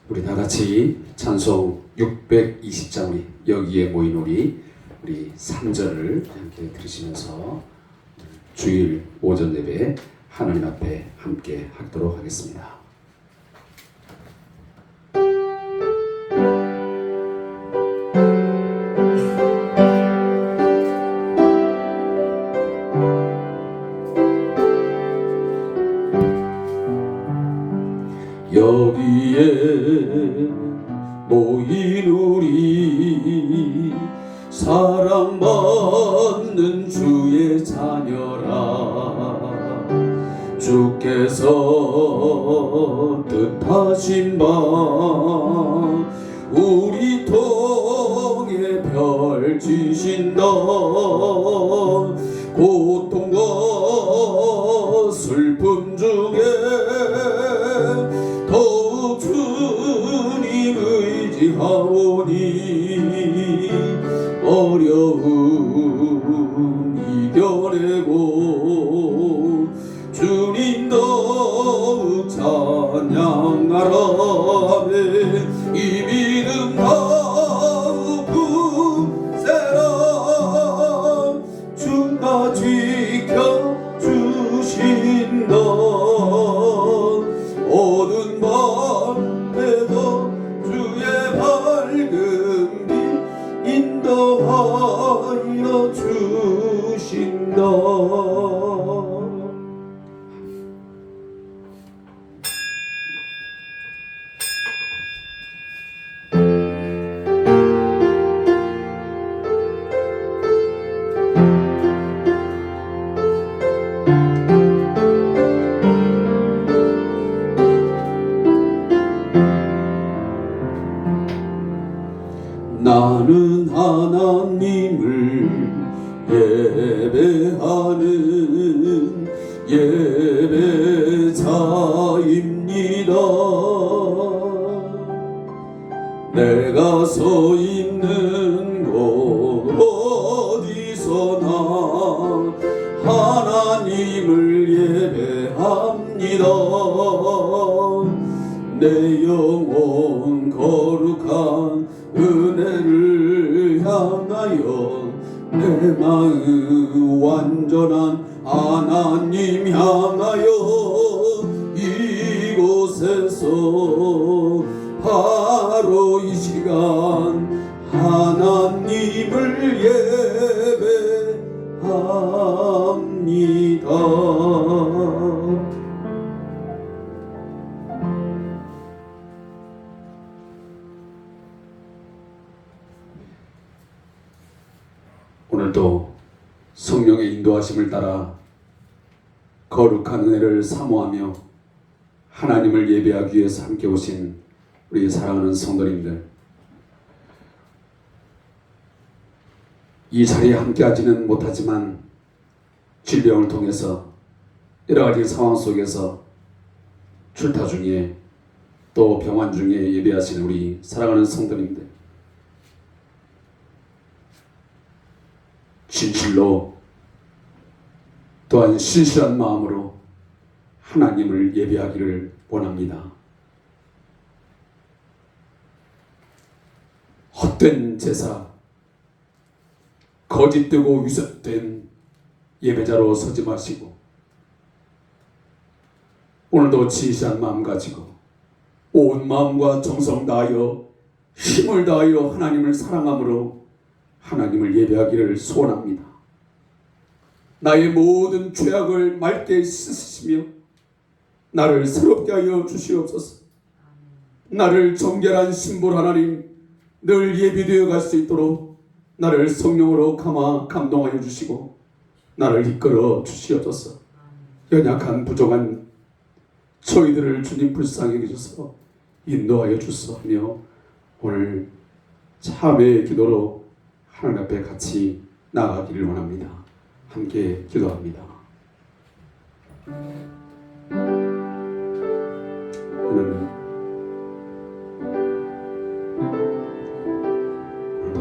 우리 다 같이 찬송 620장 여기에 모인 우리 3절을 함께 들으시면서 주일 오전 예배 하나님 앞에 함께 하도록 하겠습니다. 여기에 모인 우리 사랑받는 주의 자녀라. 주께서 뜻하신 바 우리 통에 펼치신다. 고통과 슬픔 중에 더욱 주님 의지하오니 어려움 이겨내고 주님 더욱 찬양하라네. 이 믿음 더욱 굳세라. 주가 지켜주신다. 어두운 밤에도 주의 밝은 빛 인도하여 주신다. 나는 하나님을 예배하는 예배자입니다. 내가 서 있는 곳 어디서나 하나님을 예배합니다. 내 영혼 거룩한 은혜를 향하여 내 마음 완전한 하나님 향하여 이곳에서 바로 이 시간 하나님을 예배합니다. 오늘도 성령의 인도하심을 따라 거룩한 은혜를 사모하며 하나님을 예배하기 위해서 함께 오신 우리 사랑하는 성도님들, 이 자리에 함께하지는 못하지만 질병을 통해서 여러 가지 상황 속에서 출타 중에 또 병환 중에 예배하시는 우리 사랑하는 성도님들, 진실로 또한 신실한 마음으로 하나님을 예배하기를 원합니다. 헛된 제사, 거짓되고 위선된 예배자로 서지 마시고 오늘도 진실한 마음 가지고 온 마음과 정성 다하여 힘을 다하여 하나님을 사랑함으로 하나님을 예배하기를 소원합니다. 나의 모든 죄악을 맑게 씻으시며 나를 새롭게 하여 주시옵소서. 나를 정결한 신분 하나님 늘 예비되어 갈 수 있도록 나를 성령으로 감화 감동하여 주시고 나를 이끌어 주시옵소서. 연약한 부족한 저희들을 주님 불쌍히 여기셔서 인도하여 주소서. 오늘 참회의 기도로 하나님 앞에 같이 나아가기를 원합니다. 함께 기도합니다. 오늘도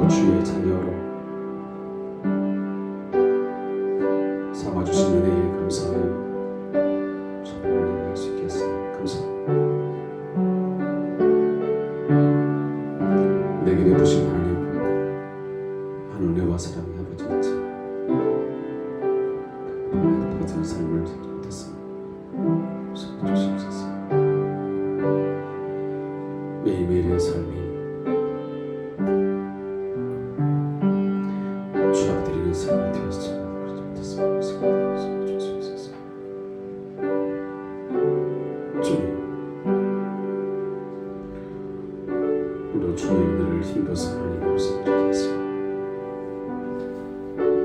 주의 자녀로 삼아주신 은혜에 감사하여 저를 올려드릴 수 있겠습니다. 감사합니다. 주님, 우리도 주의 은혜를 힘입어서 하나님 없으면 좋겠습니다.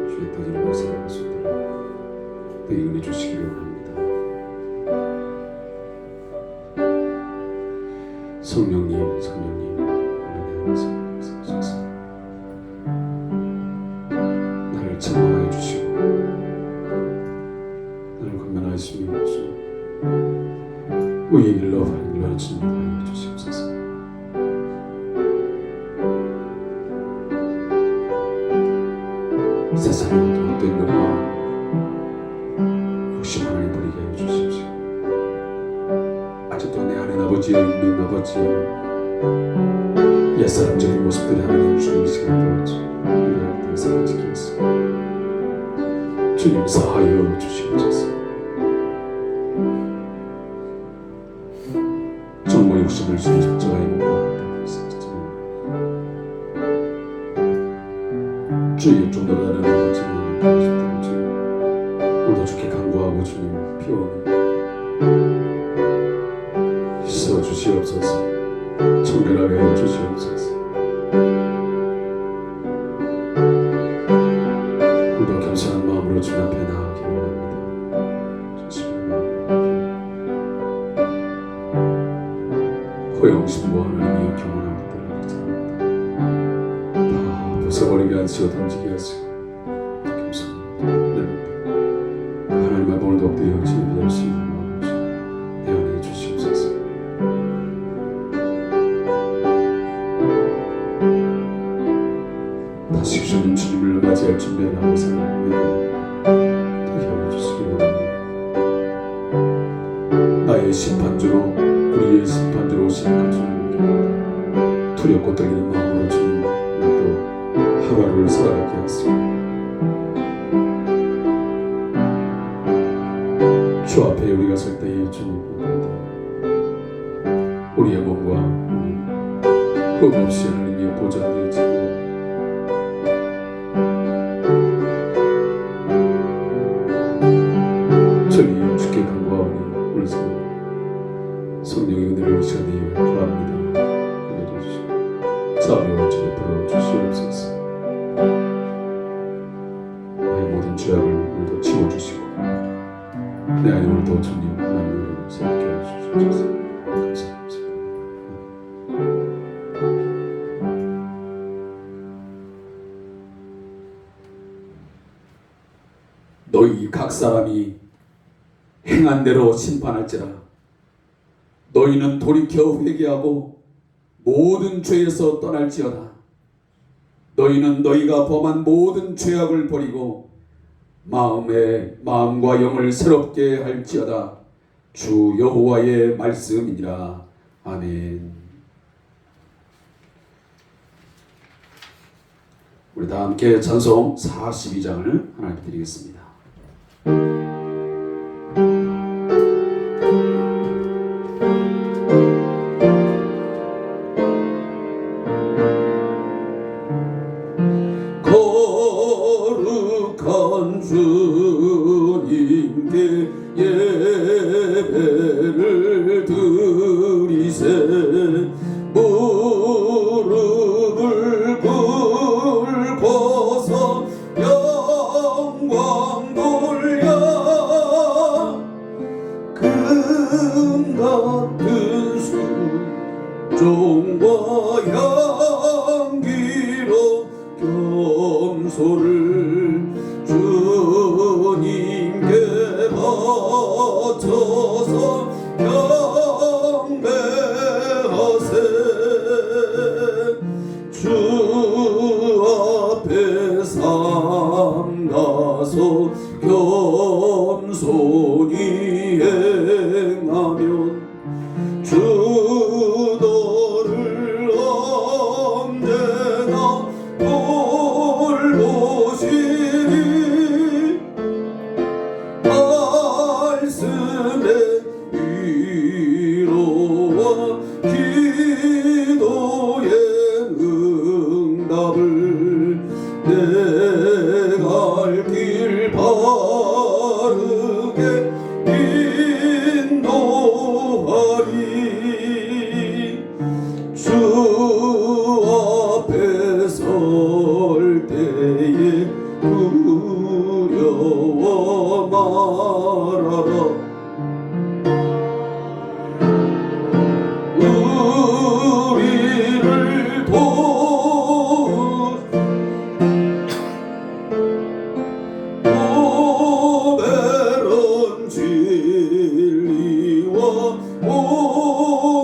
주의 뜻을 살아갈 수 있도록 내 은혜 주시기를 원합니다. 성령님, 은혜 하셔서 나를 책망하여 주시고 나를 권면하시며 의의 길로 바른 길로 인도하여 주시옵소서. 세상의 헛된 욕망, 욕심 하나님 버리게 하여 주십시오. 아직도 내 안에 아버지여 있는 아버지여 옛사람적인 모습들이 하나님 주님 시간에 우리의 등산을 지키겠습니다. 주님 사하여 주시옵소서. 정보 욕심을 주님 적절하게 먹고 주의 종로로 나는 아버지를 하고 싶다는 주님, 오늘도 주께 간구하고 주님 피오니 씻어 주시옵소서. 청결하게 해 주시옵소서. 오늘도 겸손한 마음으로 주님 앞에 나아가기를 원합니다. 조심한 마음으로 허영심과 하나님의 경험을 벗어버리게 하시고 던지게 하시고 겸손합니다. 하나님 앞에 오늘도 엎드려 예배할 수 있는 마음을 내 안에 주시옵소서. 다시 오시는 주님을 맞이할 준비를 하고 살아가는 되게 하여 주시기 원합니다. 나의 심판주로 우리의 심판주로 오시는 주님께 두렵고 떨리는 마음으로 주님 하루하루를 살아가게 하시고 주 앞에 우리가 설 때에 주님 우리의 몸과 흠 없이 하나님의 보좌를 지키고 주님 주께 간구하오니 오늘 성령의 은혜를 시간에 구합니다. 은혜를 주시고 자비와 주님 불러 주시옵소서. 나의 모든 죄악을 오늘도 치워주시고 내 안에 오늘도 주님 하나님을 새롭게 해주셔서 감사합니다. 너희 각 사람이 행한 대로 심판할지라. 너희는 돌이켜 회개하고 모든 죄에서 떠날지어다. 너희는 너희가 범한 모든 죄악을 버리고 마음과 영을 새롭게 할지어다. 주 여호와의 말씀이니라. 아멘. 우리 다 함께 찬송 42장을 하나님께 드리겠습니다. 거룩한 주님께 예배를 드리세. 무릎을 꿇고서 영광 돌려 금 같은 순종과 향기로 겸손을 주님께 바쳐서 경배하세. 주 앞에 삼가서 겸손히 행하면 주 너를 언제나 돌보시리. 말씀의 위로와 기도의 응답을 내 갈 길 바르게 인도하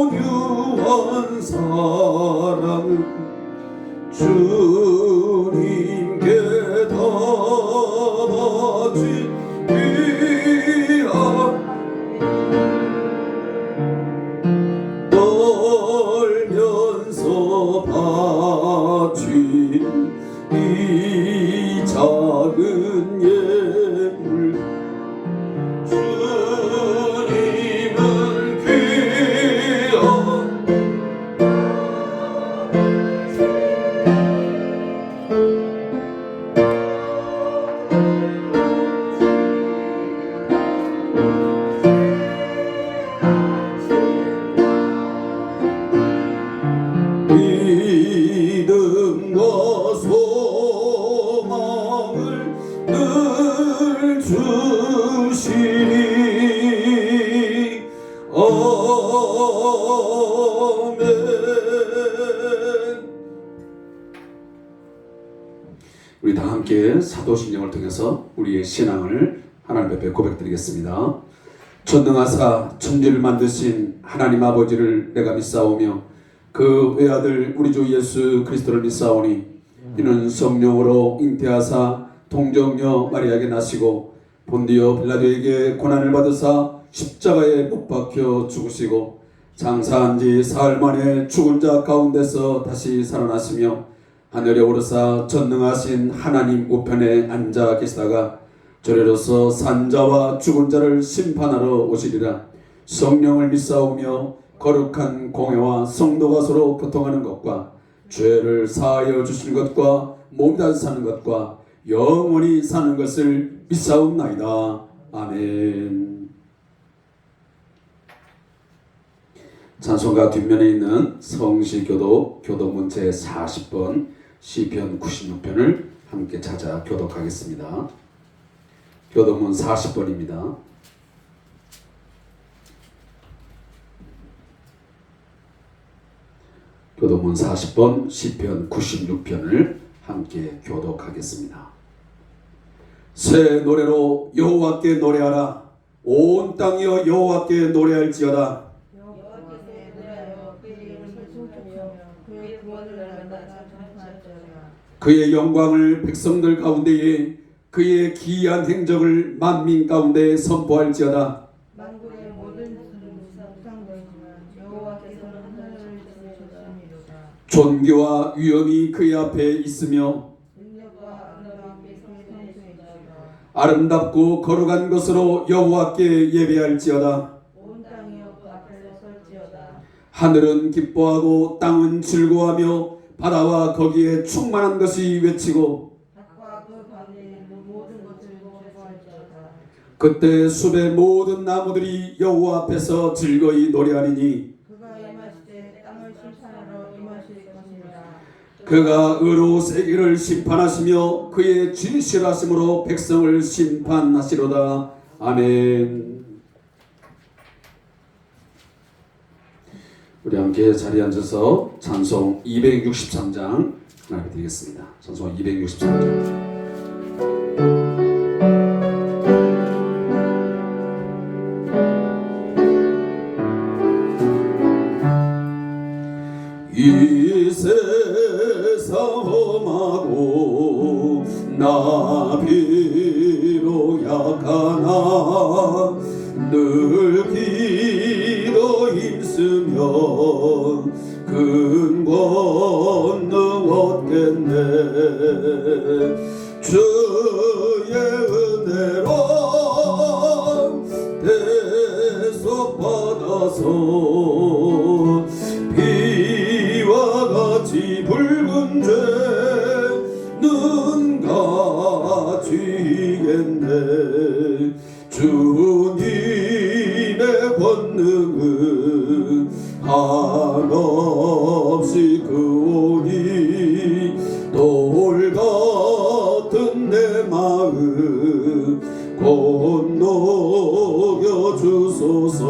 온유한 사랑은 주님께 다 바치리라. 떨면서 바친 이 작은 예물 주님은 귀한 믿음과 소망을 늘 주시니 아멘. 우리 다 함께 사도신경을 통해서 우리의 신앙을 하나님 앞에 고백드리겠습니다. 전능하사 천지를 만드신 하나님 아버지를 내가 믿사오며 그 외아들 우리 주 예수 그리스도를 믿사오니 이는 성령으로 잉태하사 동정녀 마리아에게 나시고 본디오 빌라도에게 고난을 받으사 십자가에 못 박혀 죽으시고 장사한 지 사흘 만에 죽은 자 가운데서 다시 살아나시며 하늘에 오르사 전능하신 하나님 우편에 앉아 계시다가 저리로서 산자와 죽은 자를 심판하러 오시리라. 성령을 믿사오며 거룩한 공회와 성도가 서로 교통하는 것과 죄를 사하여 주시는 것과 몸이 다시 사는 것과 영원히 사는 것을 믿사옵나이다. 아멘. 찬송가 뒷면에 있는 성시교도 교도문 제40번 시편 96편을 함께 찾아 교독하겠습니다. 교도문 40번입니다. 교도문 40번 시편 96편을 함께 교독하겠습니다. 새 노래로 여호와께 노래하라. 온 땅이여 여호와께 노래할지어다. 여호와께 노래하여 그의 이름을 송축하며 그의 구원을 날마다 전파할지어다. 그의 영광을 백성들 가운데에 그의 기이한 행적을 만민 가운데 선포할지어다. 만국의 모든 우상되지만 여호와께서는 하늘을 지으셨음이로다. 존귀와 위엄이 그의 앞에 있으며 능력과 아름다움이 그의 성소에 있도다. 아름답고 거룩한 것으로 여호와께 예배할지어다. 온 땅이여 그 앞에서 설지어다. 하늘은 기뻐하고 땅은 즐거워하며 바다와 거기에 충만한 것이 외치고 닭과 그 가운데 있는 모든 것을 즐거워할지어다. 그때 숲의 모든 나무들이 여호와 앞에서 즐거이 노래하리니 그가 임하실 때 땅을 심판하러 임하실 것이니라. 그가 의로 세계를 심판하시며 그의 진실하심으로 백성을 심판하시로다. 아멘. 우리 함께 자리에 앉아서 찬송 263장 하나님께 드리겠습니다. 찬송 263장. 이 세상 험하고 나 비록 약하나 늘 기도 힘쓰며 큰 권능 얻겠네. 주의 은혜로 대속 받아서 비와 같이 붉은 죄는 가지겠네. 주님의 권능은 한없이 크오니 돌 같은 내 마음 건너겨 주소서.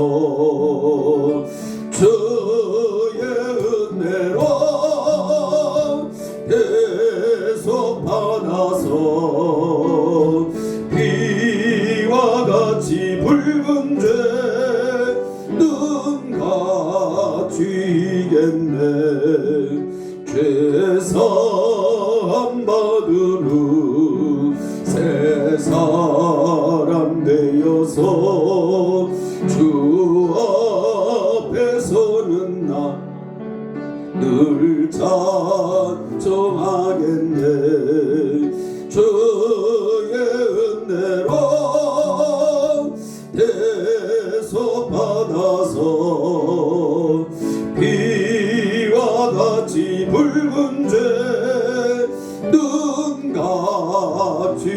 주의 은혜로 계속 받아서 비와 같이 붉은 죄는 주겠네. 죄사함 받은 후 새 사람 되어서 주 앞에 서는 나 늘 찬송하겠네. 주의 은혜로 대속받아서 비와 같이 붉은 죄 눈 감추겠네.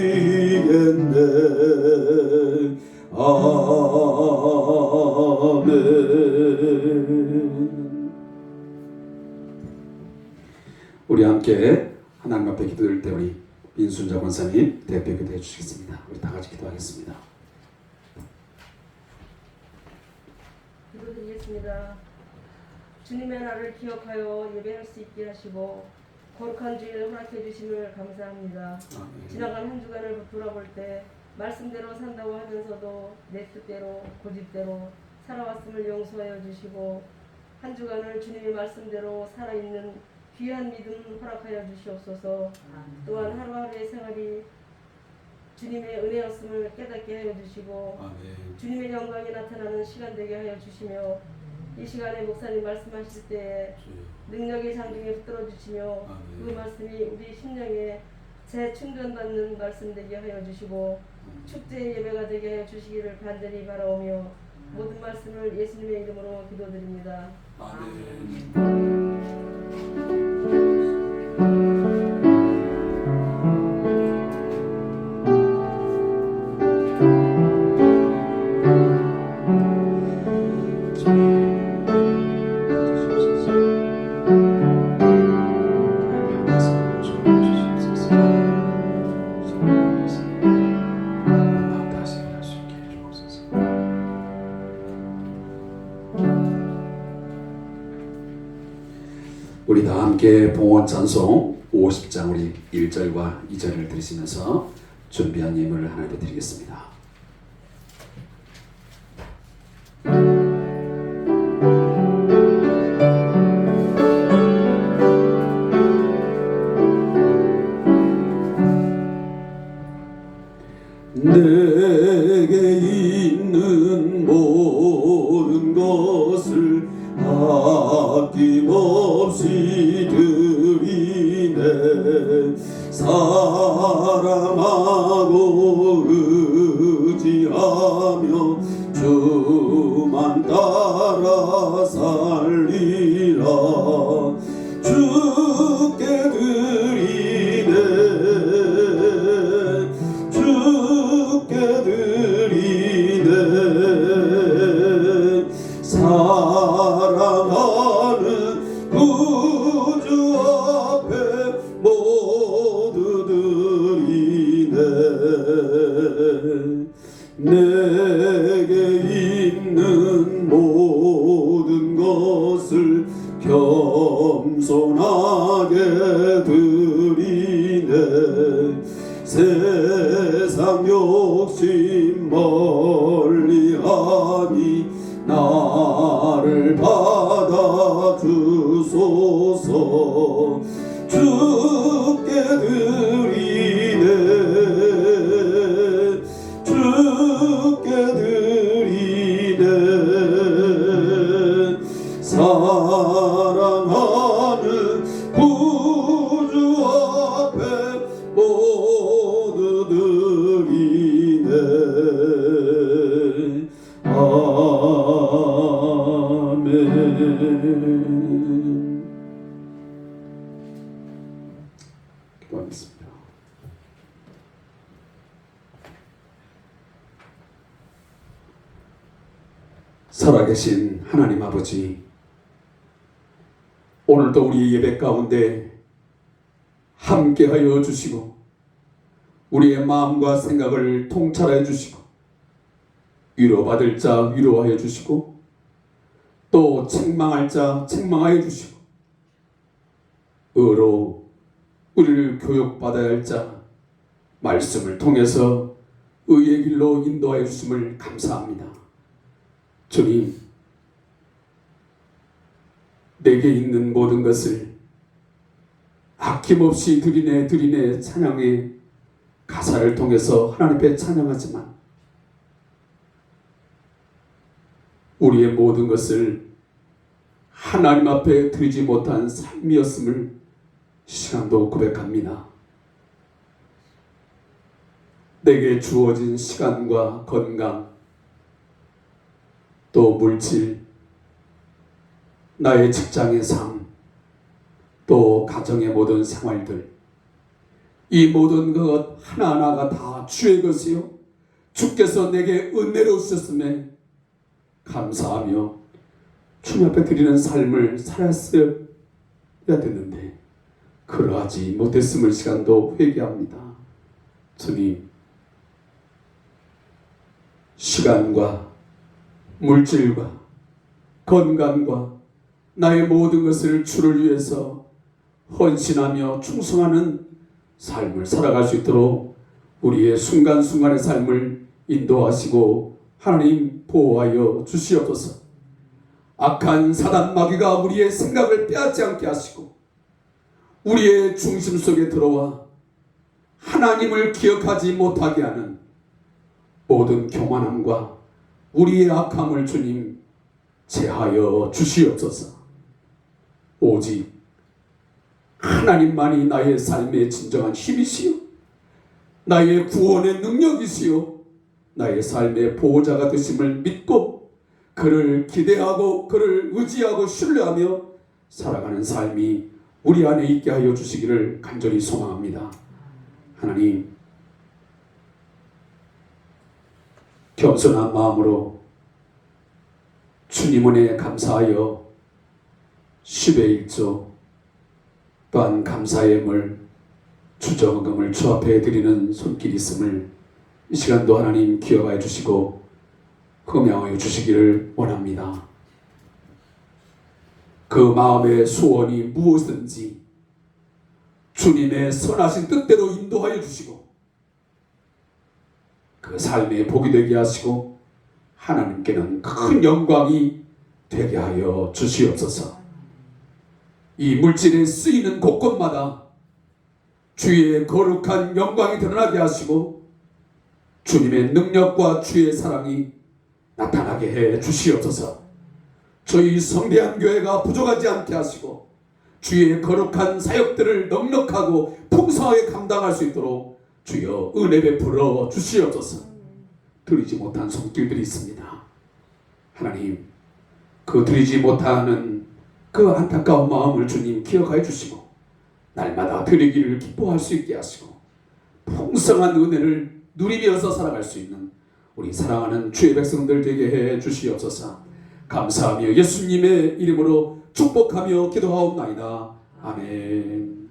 아멘. 우리 함께 하나님 앞에 기도드릴 때 우리 민순자 권사님 대표 기도해 주시겠습니다. 우리 다 같이 기도하겠습니다. 기도드리겠습니다. 주님의 날을 기억하여 예배할 수 있게 하시고 거룩한 주일 허락해 주심을 감사합니다. 지나간 한 주간을 돌아볼 때 말씀대로 산다고 하면서도 내 뜻대로 고집대로 살아왔음을 용서하여 주시고 한 주간을 주님의 말씀대로 살아있는 귀한 믿음 허락하여 주시옵소서. 또한 하루하루의 생활이 주님의 은혜였음을 깨닫게 하여 주시고 주님의 영광이 나타나는 시간 되게 하여 주시며 이 시간에 목사님 말씀하실 때에 능력의 장중에 붙들어 주시며 그 말씀이 우리 심령에 재충전받는 말씀 되게 하여 주시고 축제의 예배가 되게 하여 주시기를 간절히 바라오며 모든 말씀을 예수님의 이름으로 기도드립니다. 아멘. 우리 다 함께 봉헌 찬송 50장 우리 1절과 2절을 들으시면서 준비한 예물을 하나님께 드리겠습니다. 내게 있는 모든 것을 아낌없이 드리네. 사랑하고 의지하며 주만 따라 살리라. 주께 드리네. 주께 드리네. 사랑하는 구주 앞에 모두 드리네. 내게 있는 모든 것을 겸손하게 드리네. 세상 욕심 멀리하니 나를 받아주소서. 주께 드리네. 주께 드리네. 사랑하는 구주 앞에 모두 드리네. 아멘. 기도하겠습니다. 살아계신 하나님 아버지, 오늘도 우리 예배 가운데 함께하여 주시고 우리의 마음과 생각을 통찰해 주시고 위로받을 자 위로하여 주시고 또 책망할 자 책망하여 주시고 의로 우리를 교육받아야 할 자 말씀을 통해서 의의 길로 인도하여 주심을 감사합니다. 주님, 내게 있는 모든 것을 아낌없이 드리네 찬양의 가사를 통해서 하나님 앞에 찬양하지만 우리의 모든 것을 하나님 앞에 드리지 못한 삶이었음을 시간도 고백합니다. 내게 주어진 시간과 건강, 또 물질, 나의 직장의 삶, 또 가정의 모든 생활들, 이 모든 것 하나하나가 다 주의 것이요 주께서 내게 은혜로 주셨음에 감사하며 주님 앞에 드리는 삶을 살았어야 됐는데 그러하지 못했음을 시간도 회개합니다. 주님, 시간과 물질과 건강과 나의 모든 것을 주를 위해서 헌신하며 충성하는 삶을 살아갈 수 있도록 우리의 순간순간의 삶을 인도하시고 하나님 보호하여 주시옵소서. 악한 사단 마귀가 우리의 생각을 빼앗지 않게 하시고 우리의 중심 속에 들어와 하나님을 기억하지 못하게 하는 모든 교만함과 우리의 악함을 주님 제하여 주시옵소서. 오직 하나님만이 나의 삶의 진정한 힘이시요 나의 구원의 능력이시요 나의 삶의 보호자가 되심을 믿고 그를 기대하고 그를 의지하고 신뢰하며 살아가는 삶이 우리 안에 있게 하여 주시기를 간절히 소망합니다. 하나님, 겸손한 마음으로 주님 은혜에 감사하여 10의 1조 또한 감사의 예물 주정금을 주 앞에 드리는 손길이 있음을 이 시간도 하나님 기억하여 주시고 흠양하여 주시기를 원합니다. 그 마음의 소원이 무엇이든지 주님의 선하신 뜻대로 인도하여 주시고 그 삶의 복이 되게 하시고 하나님께는 큰 영광이 되게 하여 주시옵소서. 이 물질에 쓰이는 곳곳마다 주의 거룩한 영광이 드러나게 하시고 주님의 능력과 주의 사랑이 나타나게 해 주시옵소서. 저희 성대한 교회가 부족하지 않게 하시고 주의 거룩한 사역들을 넉넉하고 풍성하게 감당할 수 있도록 주여 은혜 베풀어 주시옵소서. 드리지 못한 손길들이 있습니다. 하나님, 그 드리지 못하는 그 안타까운 마음을 주님 기억하여 주시고 날마다 드리기를 기뻐할 수 있게 하시고 풍성한 은혜를 누리면서 살아갈 수 있는 우리 사랑하는 주의 백성들 되게 해 주시옵소서. 감사하며 예수님의 이름으로 축복하며 기도하옵나이다. 아멘.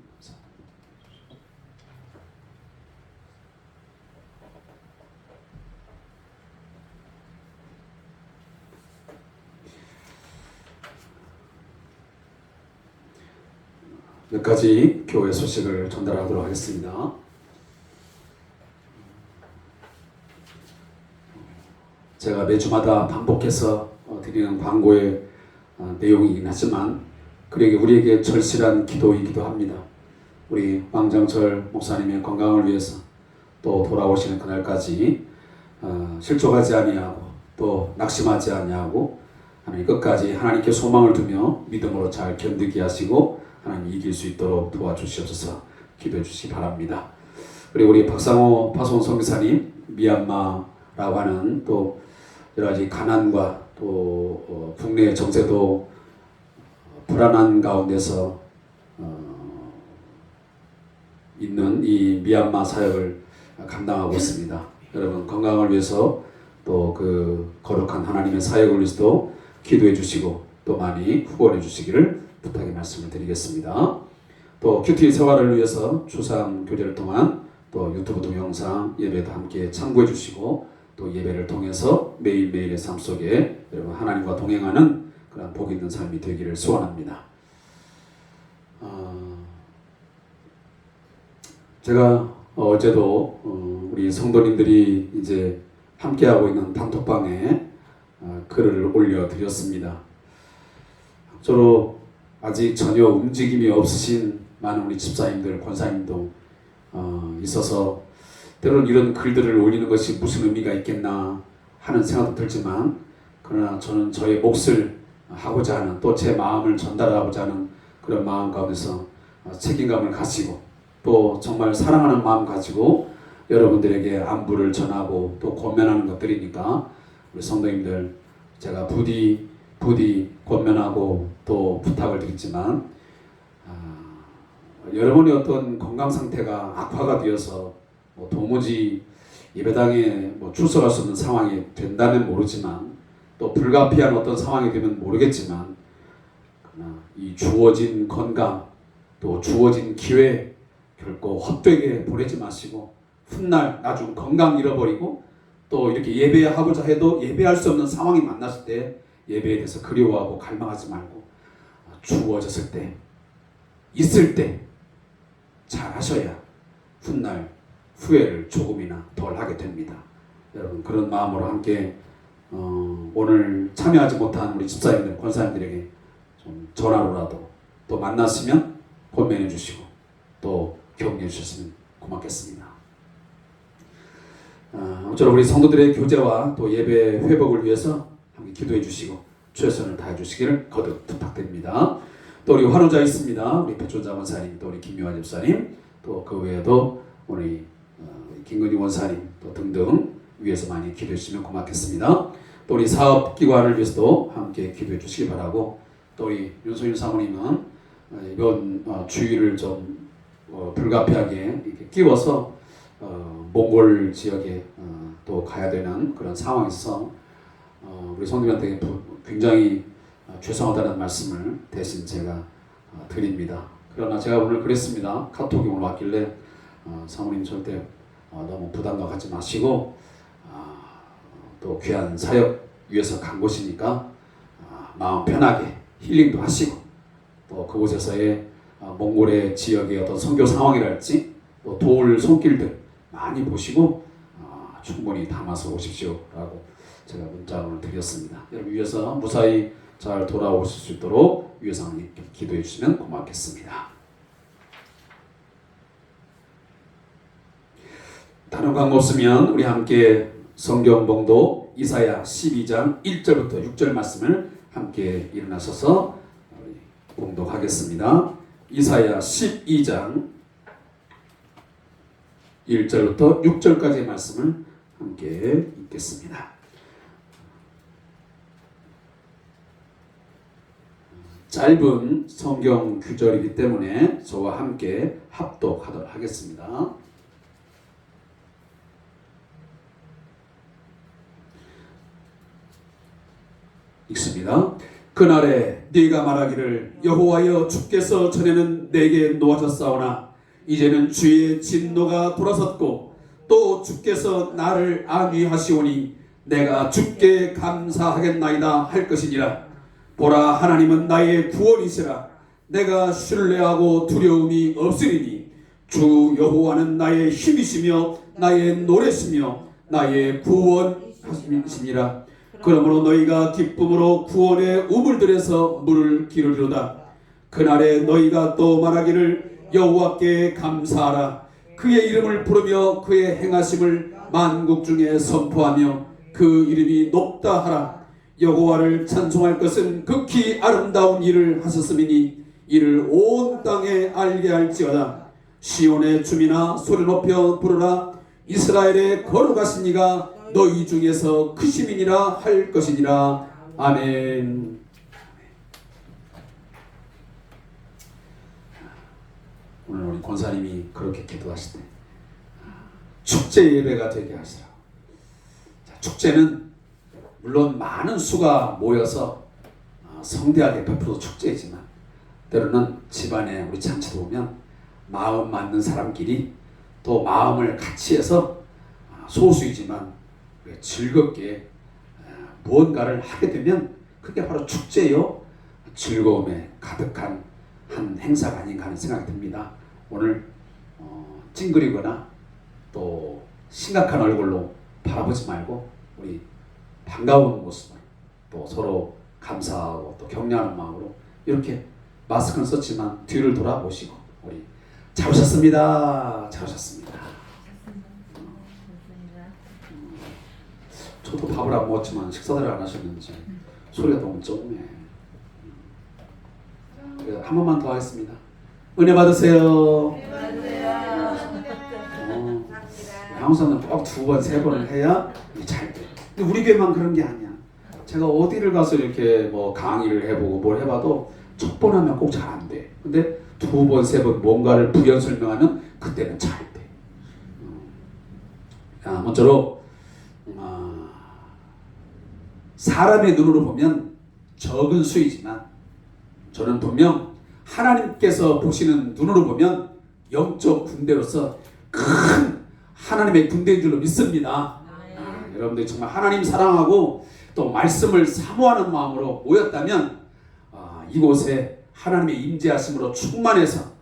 몇 가지 교회 소식을 전달하도록 하겠습니다. 제가 매주마다 반복해서 드리는 광고의 내용이긴 하지만 우리에게 절실한 기도이기도 합니다. 우리 왕정철 목사님의 건강을 위해서 또 돌아오시는 그날까지 실족하지 아니하고 또 낙심하지 아니하고 하나님 끝까지 하나님께 소망을 두며 믿음으로 잘 견디게 하시고 하나님 이길 수 있도록 도와주시옵소서. 기도해 주시기 바랍니다. 그리고 우리 박상호 파송 선교사님 미얀마라고 하는 또 여러 가지 가난과 또 국내 정세도 불안한 가운데서 있는 이 미얀마 사역을 감당하고 있습니다. 여러분 건강을 위해서 또 그 거룩한 하나님의 사역을 위해서도 기도해 주시고 또 많이 후원해 주시기를 부탁의 말씀을 드리겠습니다. 또 큐티 생활을 위해서 추상 교제를 통한 또 유튜브 동영상 예배도 함께 참고해 주시고 또 예배를 통해서 매일매일의 삶 속에 여러분 하나님과 동행하는 그런 복 있는 삶이 되기를 소원합니다. 제가 어제도 우리 성도님들이 이제 함께하고 있는 단톡방에 글을 올려드렸습니다. 저로 아직 전혀 움직임이 없으신 많은 우리 집사님들, 권사님도 있어서 때로는 이런 글들을 올리는 것이 무슨 의미가 있겠나 하는 생각도 들지만, 그러나 저는 저의 몫을 하고자 하는, 또 제 마음을 전달하고자 하는 그런 마음 가운데서 책임감을 가지고, 또 정말 사랑하는 마음 가지고 여러분들에게 안부를 전하고 또 권면하는 것들이니까, 우리 성도님들, 제가 부디 권면하고 또 부탁을 드리지만, 여러분의 어떤 건강 상태가 악화가 되어서 도무지 예배당에 출석할 수 없는 상황이 된다면 모르지만, 또 불가피한 어떤 상황이 되면 모르겠지만, 그러나 이 주어진 건강, 또 주어진 기회 결코 헛되게 보내지 마시고, 훗날 나중 건강 잃어버리고 또 이렇게 예배하고자 해도 예배할 수 없는 상황이 만났을 때 예배에 대해서 그리워하고 갈망하지 말고, 주어졌을 때, 있을 때 잘 하셔야 훗날 후회를 조금이나 덜 하게 됩니다. 여러분, 그런 마음으로 함께 오늘 참여하지 못한 우리 집사님들, 권사님들에게 좀 전화로라도 또 만났으면 권면해 주시고 또 격려해 주셨으면 고맙겠습니다. 아무쪼록 우리 성도들의 교제와 또 예배 회복을 위해서 함께 기도해 주시고 최선을 다해 주시기를 거듭 부탁드립니다. 또 우리 환우자 있습니다. 우리 배촌자 원사님, 또 우리 김유환 집사님, 또 그 외에도 우리 김근희 원사님 또 등등 위해서 많이 기도해 주시면 고맙겠습니다. 또 우리 사업기관을 위해서도 함께 기도해 주시기 바라고, 또 우리 윤소윤 사모님은 이번 주일을 좀 불가피하게 이렇게 끼워서 몽골 지역에 또 가야 되는 그런 상황에서 우리 성도님한테 굉장히 죄송하다는 말씀을 대신 제가 드립니다. 그러나 제가 오늘 그랬습니다. 카톡이 오늘 왔길래 사모님 절대 너무 부담감 갖지 마시고, 또 귀한 사역 위해서 간 곳이니까 마음 편하게 힐링도 하시고, 또 그곳에서의 몽골의 지역의 어떤 선교 상황이랄지 또 도울 손길들 많이 보시고 충분히 담아서 오십시오 라고 제가 문자를 드렸습니다. 여러분 위해서 무사히 잘 돌아오실 수 있도록 위에서 함께 기도해 주시면 고맙겠습니다. 다른 광고 없으면 우리 함께 성경 봉독 이사야 12장 1절부터 6절 말씀을 함께 일어나셔서 봉독하겠습니다. 이사야 12장 1절부터 6절까지의 말씀을 함께 읽겠습니다. 짧은 성경 구절이기 때문에 저와 함께 합독하도록 하겠습니다. 읽습니다. 그날에 네가 말하기를 여호와여 주께서 전에는 내게 놓아졌사오나 이제는 주의 진노가 돌아섰고 또 주께서 나를 안위하시오니 내가 주께 감사하겠나이다 할 것이니라. 보라, 하나님은 나의 구원이시라. 내가 신뢰하고 두려움이 없으리니 주 여호와는 나의 힘이시며 나의 노래시며 나의 구원이시니라. 그러므로 너희가 기쁨으로 구원의 우물들에서 물을 기르리로다. 그날에 너희가 또 말하기를 여호와께 감사하라. 그의 이름을 부르며 그의 행하심을 만국 중에 선포하며 그 이름이 높다 하라. 여호와를 찬송할 것은 극히 아름다운 일을 하셨음이니 이를 온 땅에 알게 할지어다. 시온의 주민아 소리 높여 부르라. 이스라엘의 거룩하신 이가 너희 중에서 크심이니라 할 것이니라. 아멘. 오늘 우리 권사님이 그렇게 기도하실 때 축제 예배가 되게 하시라. 축제는 물론 많은 수가 모여서 성대하게 베풀어도 축제이지만, 때로는 집안에 우리 잔치도 보면 마음 맞는 사람끼리 또 마음을 같이 해서 소수이지만 즐겁게 무언가를 하게 되면 그게 바로 축제요, 즐거움에 가득한 한 행사가 아닌가 하는 생각이 듭니다. 오늘 찡그리거나 또 심각한 얼굴로 바라보지 말고 우리 반가운 모습으로 또 서로 감사하고 또 격려하는 마음으로 이렇게 마스크는 썼지만 뒤를 돌아보시고 우리 잘 오셨습니다. 잘 오셨습니다. 저도 밥을 안 먹었지만 식사를 안 하셨는지 소리가 너무 적네. 한 번만 더 하겠습니다. 은혜 받으세요. 항상은 꼭 2번, 3번을 해야 잘 돼. 근데 우리 교회만 그런 게 아니야. 제가 어디를 가서 이렇게 뭐 강의를 해보고 뭘 해봐도 첫 번 하면 꼭 잘 안 돼. 근데 2번, 3번 뭔가를 부연 설명하면 그때는 잘 돼. 아무쪼록 사람의 눈으로 보면 적은 수이지만 저는 분명 하나님께서 보시는 눈으로 보면 영적 군대로서 큰 하나님의 군대인 줄로 믿습니다. 여러분들이 정말 하나님 사랑하고 또 말씀을 사모하는 마음으로 모였다면 이곳에 하나님의 임재하심으로 충만해서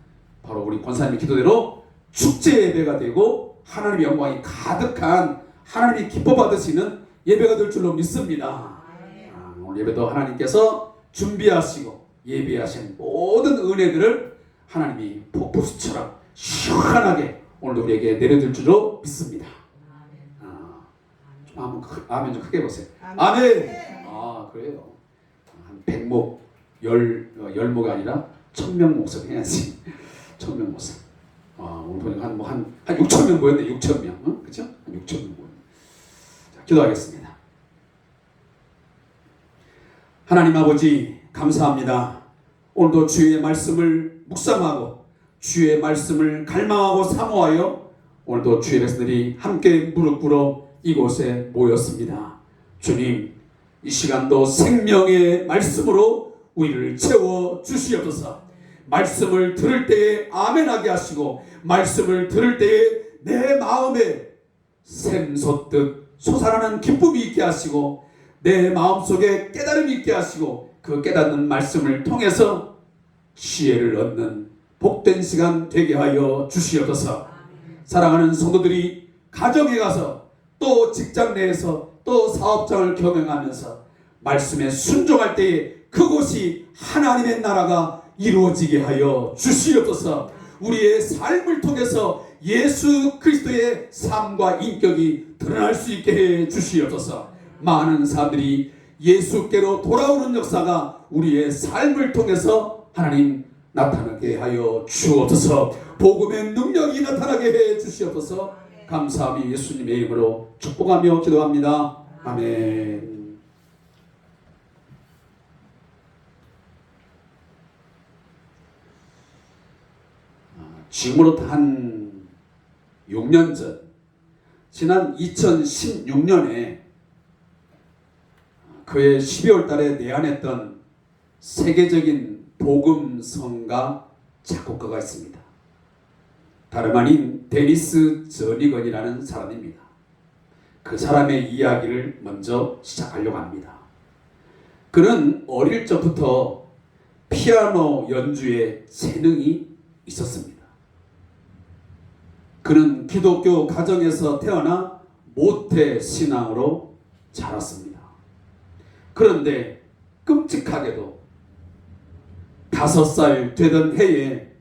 바로 우리 권사님의 기도대로 축제 예배가 되고 하나님의 영광이 가득한 하나님이 기뻐 받으시는 예배가 될 줄로 믿습니다. 오늘 예배도 하나님께서 준비하시고 예비하신 모든 은혜들을 하나님이 폭포수처럼 시원하게 오늘도 우리에게 내려줄 줄로 믿습니다. 좀 아멘 좀 크게 보세요. 아멘. 그래요. 한 100목 10목이 아니라 1000명 목석 해야지. 1000명 목석. 오늘 보니까 한 6,000명 모였네. 6,000명. 그렇죠? 한 6,000명 모였네. 자, 기도하겠습니다. 하나님 아버지 감사합니다. 오늘도 주의 말씀을 묵상하고 주의 말씀을 갈망하고 사모하여 오늘도 주의 백성들이 함께 무릎 꿇어 이곳에 모였습니다. 주님, 이 시간도 생명의 말씀으로 우리를 채워 주시옵소서. 말씀을 들을 때에 아멘하게 하시고 말씀을 들을 때에 내 마음에 샘솟듯 솟아나는 기쁨이 있게 하시고 내 마음속에 깨달음이 있게 하시고 그 깨닫는 말씀을 통해서 지혜를 얻는 복된 시간 되게 하여 주시옵소서. 사랑하는 성도들이 가정에 가서 또 직장 내에서 또 사업장을 경영하면서 말씀에 순종할 때에 그곳이 하나님의 나라가 이루어지게 하여 주시옵소서. 우리의 삶을 통해서 예수 그리스도의 삶과 인격이 드러날 수 있게 해 주시옵소서. 많은 사람들이 예수께로 돌아오는 역사가 우리의 삶을 통해서 하나님 나타나게 하여 주옵소서. 복음의 능력이 나타나게 해 주시옵소서. 감사함이 예수님의 이름으로 축복하며 기도합니다. 아멘. 지금으로부터 한 6년 전, 지난 2016년에 그해 12월 달에 내한했던 세계적인 복음성가 작곡가가 있습니다. 다름 아닌 데니스 저니건이라는 사람입니다. 그 사람의 이야기를 먼저 시작하려고 합니다. 그는 어릴 적부터 피아노 연주에 재능이 있었습니다. 그는 기독교 가정에서 태어나 모태 신앙으로 자랐습니다. 그런데 끔찍하게도 5살 되던 해에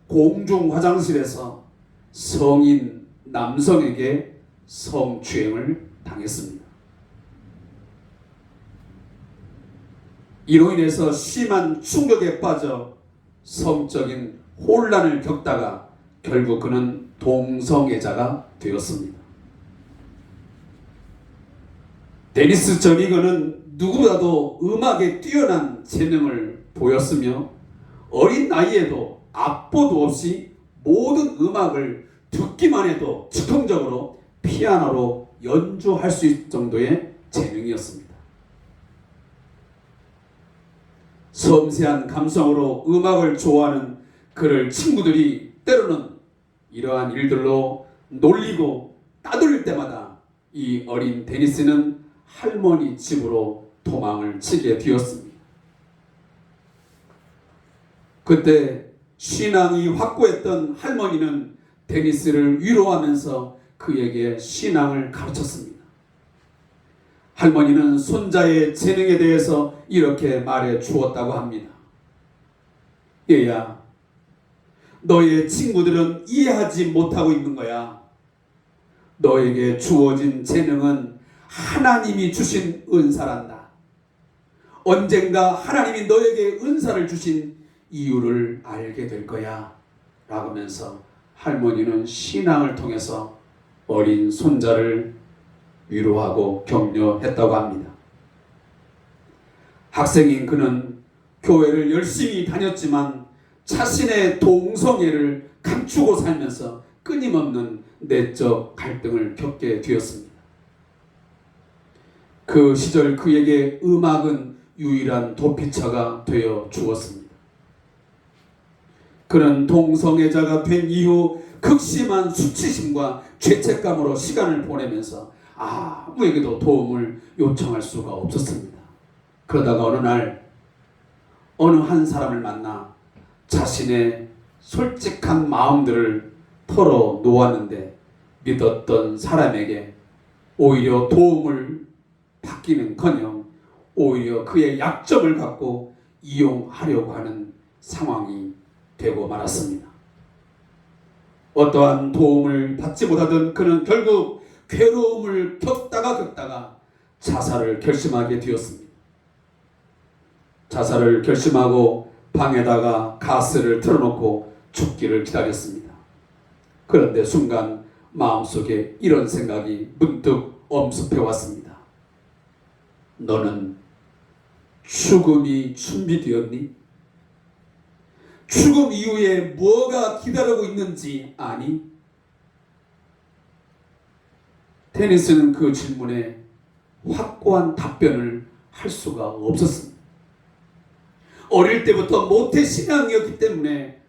공중 화장실에서 성인 남성에게 성추행을 당했습니다. 이로 인해서 심한 충격에 빠져 성적인 혼란을 겪다가 결국 그는 동성애자가 되었습니다. 데니스 저니건은 누구보다도 음악에 뛰어난 재능을 보였으며 어린 나이에도 악보도 없이 모든 음악을 듣기만 해도 즉흥적으로 피아노로 연주할 수 있을 정도의 재능이었습니다. 섬세한 감성으로 음악을 좋아하는 그를 친구들이 때로는 이러한 일들로 놀리고 따돌릴 때마다 이 어린 데니스는 할머니 집으로 도망을 치게 되었습니다. 그때 신앙이 확고했던 할머니는 데니스를 위로하면서 그에게 신앙을 가르쳤습니다. 할머니는 손자의 재능에 대해서 이렇게 말해 주었다고 합니다. 얘야, 너의 친구들은 이해하지 못하고 있는 거야. 너에게 주어진 재능은 하나님이 주신 은사란다. 언젠가 하나님이 너에게 은사를 주신 이유를 알게 될 거야 라고 하면서 할머니는 신앙을 통해서 어린 손자를 위로하고 격려했다고 합니다. 학생인 그는 교회를 열심히 다녔지만 자신의 동성애를 감추고 살면서 끊임없는 내적 갈등을 겪게 되었습니다. 그 시절 그에게 음악은 유일한 도피처가 되어 주었습니다. 그는 동성애자가 된 이후 극심한 수치심과 죄책감으로 시간을 보내면서 아무에게도 도움을 요청할 수가 없었습니다. 그러다가 어느 날 어느 한 사람을 만나 자신의 솔직한 마음들을 털어 놓았는데 믿었던 사람에게 오히려 도움을 받기는커녕 오히려 그의 약점을 갖고 이용하려고 하는 상황이 되고 말았습니다. 어떠한 도움을 받지 못하던 그는 결국 괴로움을 겪다가 자살을 결심하게 되었습니다. 자살을 결심하고 방에다가 가스를 틀어놓고 죽기를 기다렸습니다. 그런데 순간 마음속에 이런 생각이 문득 엄습해 왔습니다. 너는 죽음이 준비되었니? 죽음 이후에 뭐가 기다리고 있는지 아니? 데니스는 그 질문에 확고한 답변을 할 수가 없었습니다. 어릴 때부터 모태신앙이었기 때문에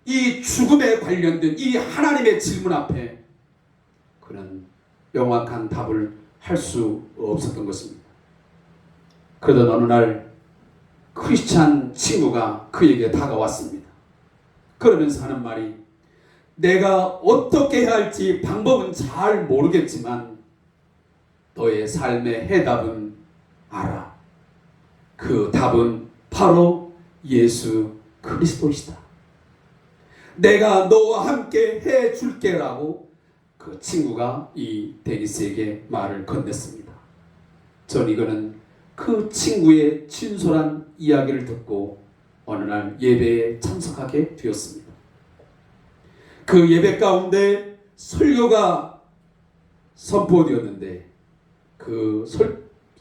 이 죽음에 관련된 이 하나님의 질문 앞에 그는 명확한 답을 할 수 없었던 것입니다. 그러던 어느 날 크리스찬 친구가 그에게 다가왔습니다. 그러면서 하는 말이 내가 어떻게 해야 할지 방법은 잘 모르겠지만 너의 삶의 해답은 알아. 그 답은 바로 예수 그리스도이시다. 내가 너와 함께 해줄게라고 그 친구가 이 데니스에게 말을 건넸습니다. 전 이거는 그 친구의 진솔한 이야기를 듣고 어느 날 예배에 참석하게 되었습니다. 그 예배 가운데 설교가 선포되었는데 그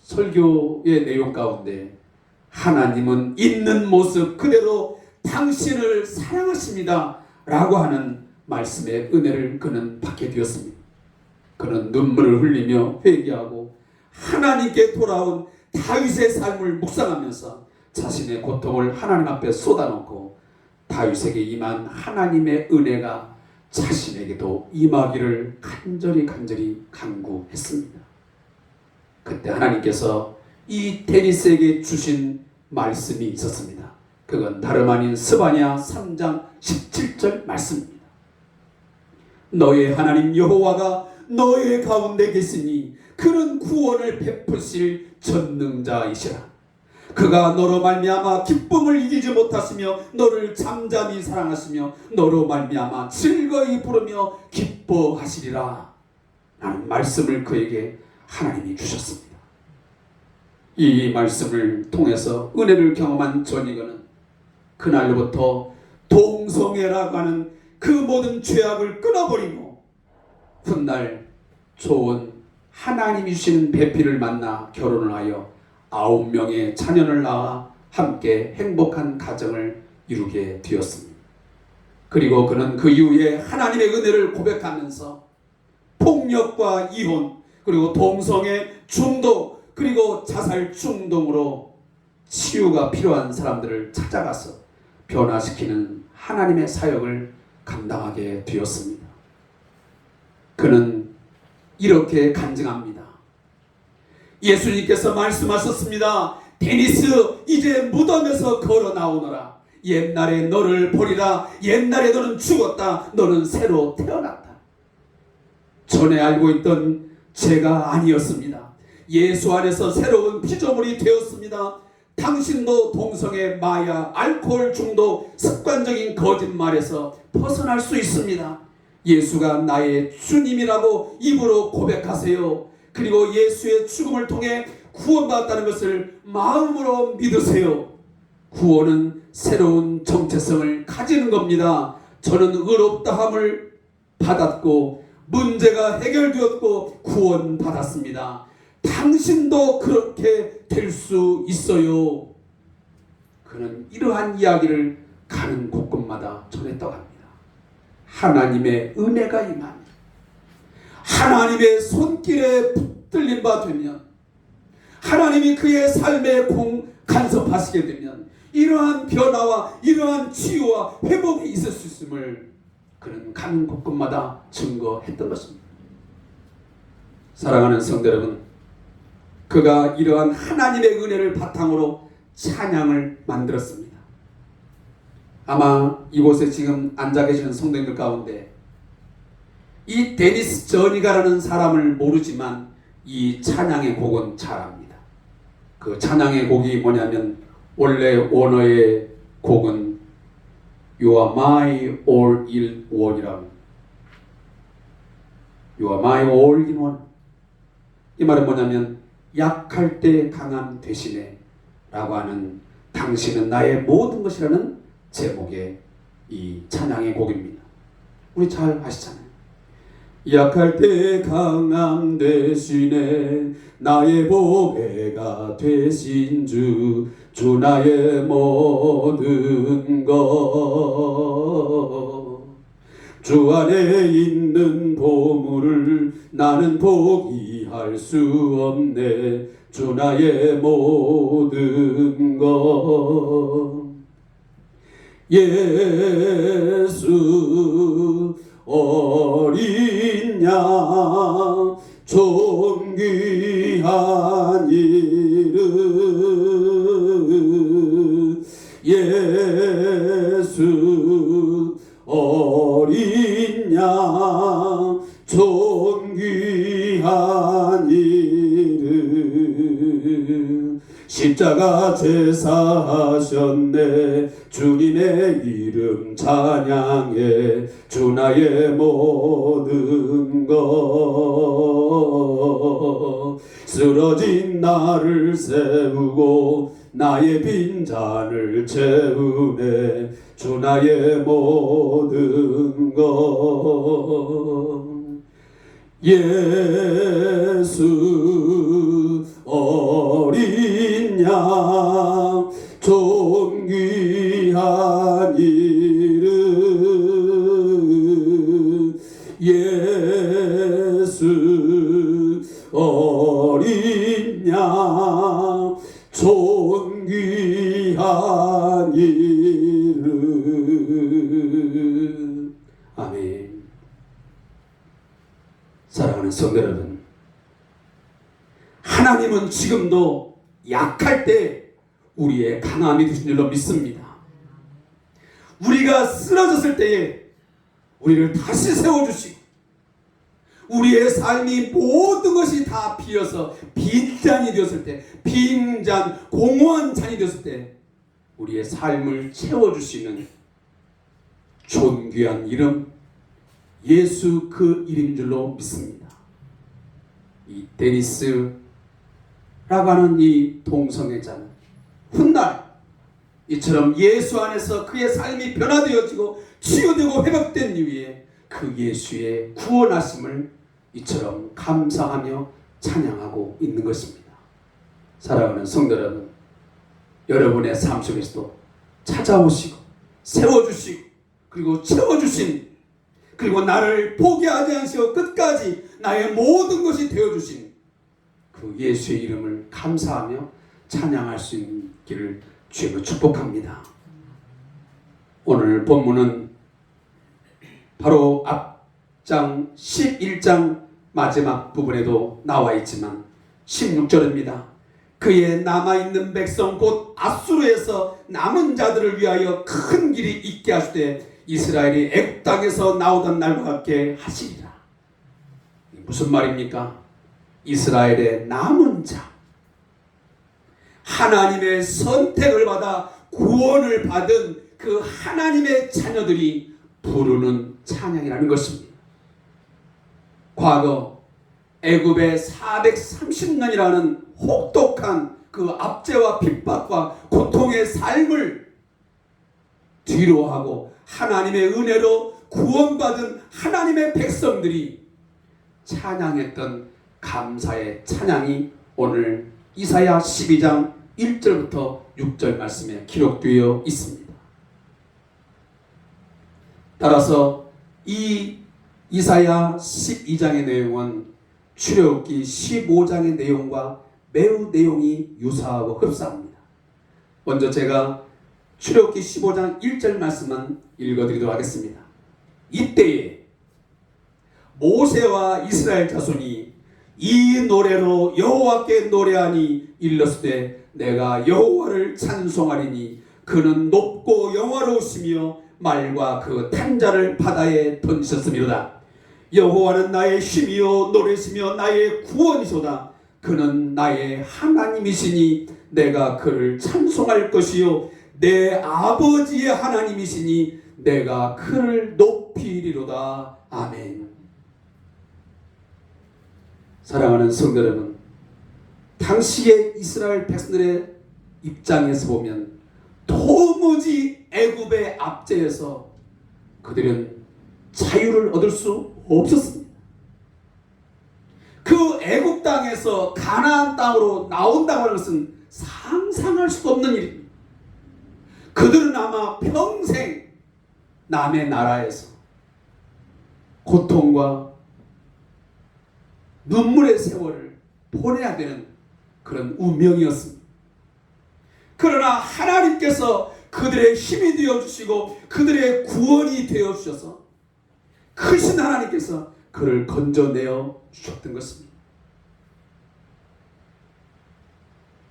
설교의 내용 가운데 하나님은 있는 모습 그대로 당신을 사랑하십니다 라고 하는 말씀의 은혜를 그는 받게 되었습니다. 그는 눈물을 흘리며 회개하고 하나님께 돌아온 다윗의 삶을 묵상하면서 자신의 고통을 하나님 앞에 쏟아놓고 다윗에게 임한 하나님의 은혜가 자신에게도 임하기를 간절히 간구했습니다. 그때 하나님께서 이 데니스에게 주신 말씀이 있었습니다. 그건 다름 아닌 스바냐 3장 17절 말씀입니다. 너의 하나님 여호와가 너의 가운데 계시니 그는 구원을 베푸실 전능자이시라. 그가 너로 말미암아 기쁨을 이기지 못하시며 너를 잠잠히 사랑하시며 너로 말미암아 즐거이 부르며 기뻐하시리라 라는 말씀을 그에게 하나님이 주셨습니다. 이 말씀을 통해서 은혜를 경험한 전이거는 그날로부터 동성애라고 하는 그 모든 죄악을 끊어버리고 훗날 좋은 하나님이 주시는 배필을 만나 결혼을 하여 9명의 자녀를 낳아 함께 행복한 가정을 이루게 되었습니다. 그리고 그는 그 이후에 하나님의 은혜를 고백하면서 폭력과 이혼 그리고 동성애 중독 그리고 자살 중독으로 치유가 필요한 사람들을 찾아가서 변화시키는 하나님의 사역을 감당하게 되었습니다. 그는 이렇게 간증합니다. 예수님께서 말씀하셨습니다. 데니스 이제 무덤에서 걸어 나오너라. 옛날에 너를 보리라. 옛날에 너는 죽었다. 너는 새로 태어났다. 전에 알고 있던 제가 아니었습니다. 예수 안에서 새로운 피조물이 되었습니다. 당신도 동성애, 마약, 알코올 중독, 습관적인 거짓말에서 벗어날 수 있습니다. 예수가 나의 주님이라고 입으로 고백하세요. 그리고 예수의 죽음을 통해 구원받았다는 것을 마음으로 믿으세요. 구원은 새로운 정체성을 가지는 겁니다. 저는 의롭다함을 받았고 문제가 해결되었고 구원받았습니다. 당신도 그렇게 될 수 있어요. 그는 이러한 이야기를 가는 곳곳마다 전했다고 합니다. 하나님의 은혜가 임하니 하나님의 손길에 붙들린 바 되면 하나님이 그의 삶에 간섭하시게 되면 이러한 변화와 이러한 치유와 회복이 있을 수 있음을 그는 가는 곳곳마다 증거했던 것입니다. 사랑하는 성도 여러분, 그가 이러한 하나님의 은혜를 바탕으로 찬양을 만들었습니다. 아마 이곳에 지금 앉아 계시는 성도님들 가운데 이 데니스 저니가라는 사람을 모르지만 이 찬양의 곡은 잘 압니다. 그 찬양의 곡이 뭐냐면 원래 원어의 곡은 You are my all in one이라고. You are my all in one. 이 말은 뭐냐면 약할 때 강함 대신에 라고 하는 당신은 나의 모든 것이라는 제목의 이 찬양의 곡입니다. 우리 잘 아시잖아요. 약할 때 강함 대신에 나의 보배가 되신 주 나의 모든 것 주 안에 있는 보물을 나는 포기할 수 없네 주 나의 모든 것 예수 어린 양 존귀한 이름 예수 어린 양 존귀한 이름 십자가 제사하셨네 주님의 이름 찬양해 주 나의 모든 것 쓰러진 나를 세우고 나의 빈잔을 채우네 주 나의 모든 것 예수 어린 양 존귀한 이름 예수 어린 양 존귀한 이름 아멘. 사랑하는 성도 여러분, 하나님은 지금도 약할 때 우리의 강함이 되신 줄로 믿습니다. 우리가 쓰러졌을 때에 우리를 다시 세워주시고 우리의 삶이 모든 것이 다 비어서 빈잔이 되었을 때 빈잔 공허한 잔이 되었을 때 우리의 삶을 채워주시는 존귀한 이름 예수 그 이름인 줄로 믿습니다. 이 데니스라고 하는 이 동성애자는 훗날 이처럼 예수 안에서 그의 삶이 변화되어지고 치유되고 회복된 이후에 그 예수의 구원하심을 이처럼 감사하며 찬양하고 있는 것입니다. 사랑하는 성도 여러분, 여러분의 삶 속에서도 찾아오시고 세워주시고 그리고 채워주신 그리고 나를 포기하지 않으시고 끝까지 나의 모든 것이 되어주신 그 예수의 이름을 감사하며 찬양할 수 있는 길을 주님으로 축복합니다. 오늘 본문은 바로 앞장 11장 마지막 부분에도 나와 있지만 16절입니다. 그의 남아있는 백성 곧 아수르에서 남은 자들을 위하여 큰 길이 있게 하시되 이스라엘이 애굽 땅에서 나오던 날과 같게 하시리라. 무슨 말입니까? 이스라엘의 남은 자, 하나님의 선택을 받아 구원을 받은 그 하나님의 자녀들이 부르는 찬양이라는 것입니다. 과거 애굽의 430년이라는 혹독한 그 압제와 핍박과 고통의 삶을 뒤로하고 하나님의 은혜로 구원받은 하나님의 백성들이 찬양했던 감사의 찬양이 오늘 이사야 12장 1절부터 6절 말씀에 기록되어 있습니다. 따라서 이 이사야 12장의 내용은 출애굽기 15장의 내용과 매우 내용이 유사하고 흡사합니다. 먼저 제가 출애굽기 15장 1절 말씀만 읽어드리도록 하겠습니다. 이때에 모세와 이스라엘 자손이 이 노래로 여호와께 노래하니 일렀으되 내가 여호와를 찬송하리니 그는 높고 영화로우시며 말과 그 탄자를 바다에 던지셨음이로다. 여호와는 나의 힘이요 노래시며 나의 구원이소다. 그는 나의 하나님이시니 내가 그를 찬송할 것이요 내 아버지의 하나님이시니 내가 그를 높이리로다. 아멘. 사랑하는 성도 여러분, 당시의 이스라엘 백성들의 입장에서 보면 도무지 애굽의 압제에서 그들은 자유를 얻을 수 없었습니다. 그 애굽 땅에서 가나안 땅으로 나온다고 하는 것은 상상할 수도 없는 일입니다. 그들은 아마 평생 남의 나라에서 고통과 눈물의 세월을 보내야 되는 그런 운명이었습니다. 그러나 하나님께서 그들의 힘이 되어주시고 그들의 구원이 되어주셔서 크신 하나님께서 그를 건져내어 주셨던 것입니다.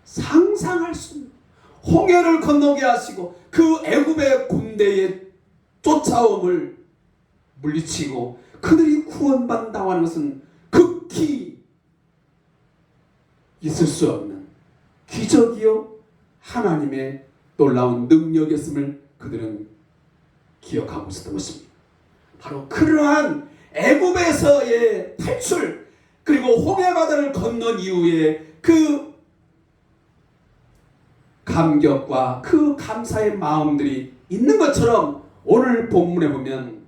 상상할 수 없는 홍해를 건너게 하시고 그 애굽의 군대의 쫓아옴을 물리치고 그들이 구원받는다고 하는 것은 극히 있을 수 없는 기적이요 하나님의 놀라운 능력이었음을 그들은 기억하고 있었던 것입니다. 바로 그러한 애굽에서의 탈출 그리고 홍해바다를 건넌 이후에 그 감격과 그 감사의 마음들이 있는 것처럼 오늘 본문에 보면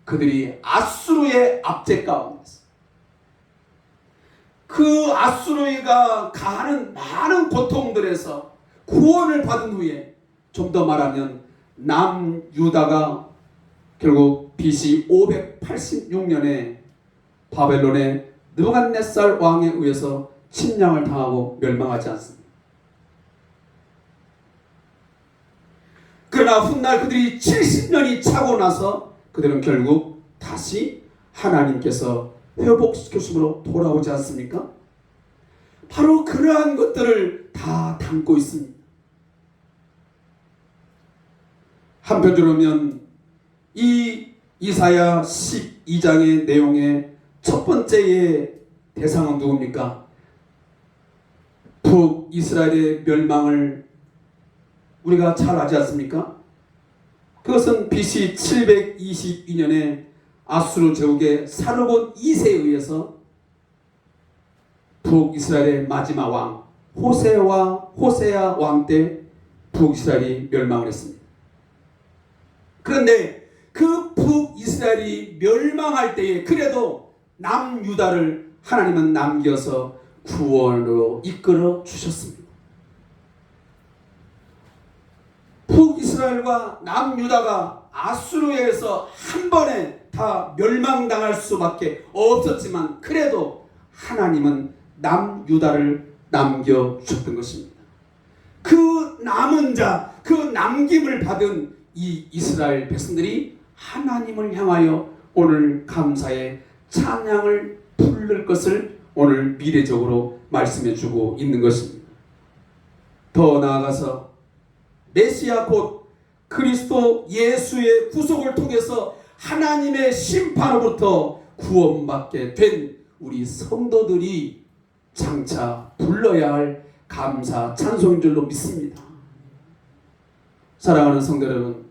그들이 아수르의 압제 가운데서 그 아수르가 가하는 많은 고통들에서 구원을 받은 후에 좀 더 말하면 남유다가 결국 BC 586년에 바벨론의 느부갓네살 왕에 의해서 침략을 당하고 멸망하지 않습니다. 그러나 훗날 그들이 70년이 차고 나서 그들은 결국 다시 하나님께서 회복시켜주심으로 돌아오지 않습니까? 바로 그러한 것들을 다 담고 있습니다. 한편으로는 이 이사야 12장의 내용의 첫 번째의 대상은 누굽니까? 북이스라엘의 멸망을 우리가 잘 알지 않습니까? 그것은 BC 722년에 아수르 제국의 사르곤 2세에 의해서 북이스라엘의 마지막 왕 호세야 왕 때 북이스라엘이 멸망을 했습니다. 그런데 그 북이스라엘이 멸망할 때에 그래도 남유다를 하나님은 남겨서 구원으로 이끌어 주셨습니다. 북이스라엘과 남유다가 아수르에서 한 번에 다 멸망당할 수밖에 없었지만 그래도 하나님은 남유다를 남겨주셨던 것입니다. 그 남은 자, 그 남김을 받은 이 이스라엘 백성들이 하나님을 향하여 오늘 감사의 찬양을 부를 것을 오늘 미래적으로 말씀해주고 있는 것입니다. 더 나아가서 메시아 곧 그리스도 예수의 구속을 통해서 하나님의 심판으로부터 구원받게 된 우리 성도들이 장차 불러야 할 감사, 찬송인 줄로 믿습니다. 사랑하는 성도 여러분,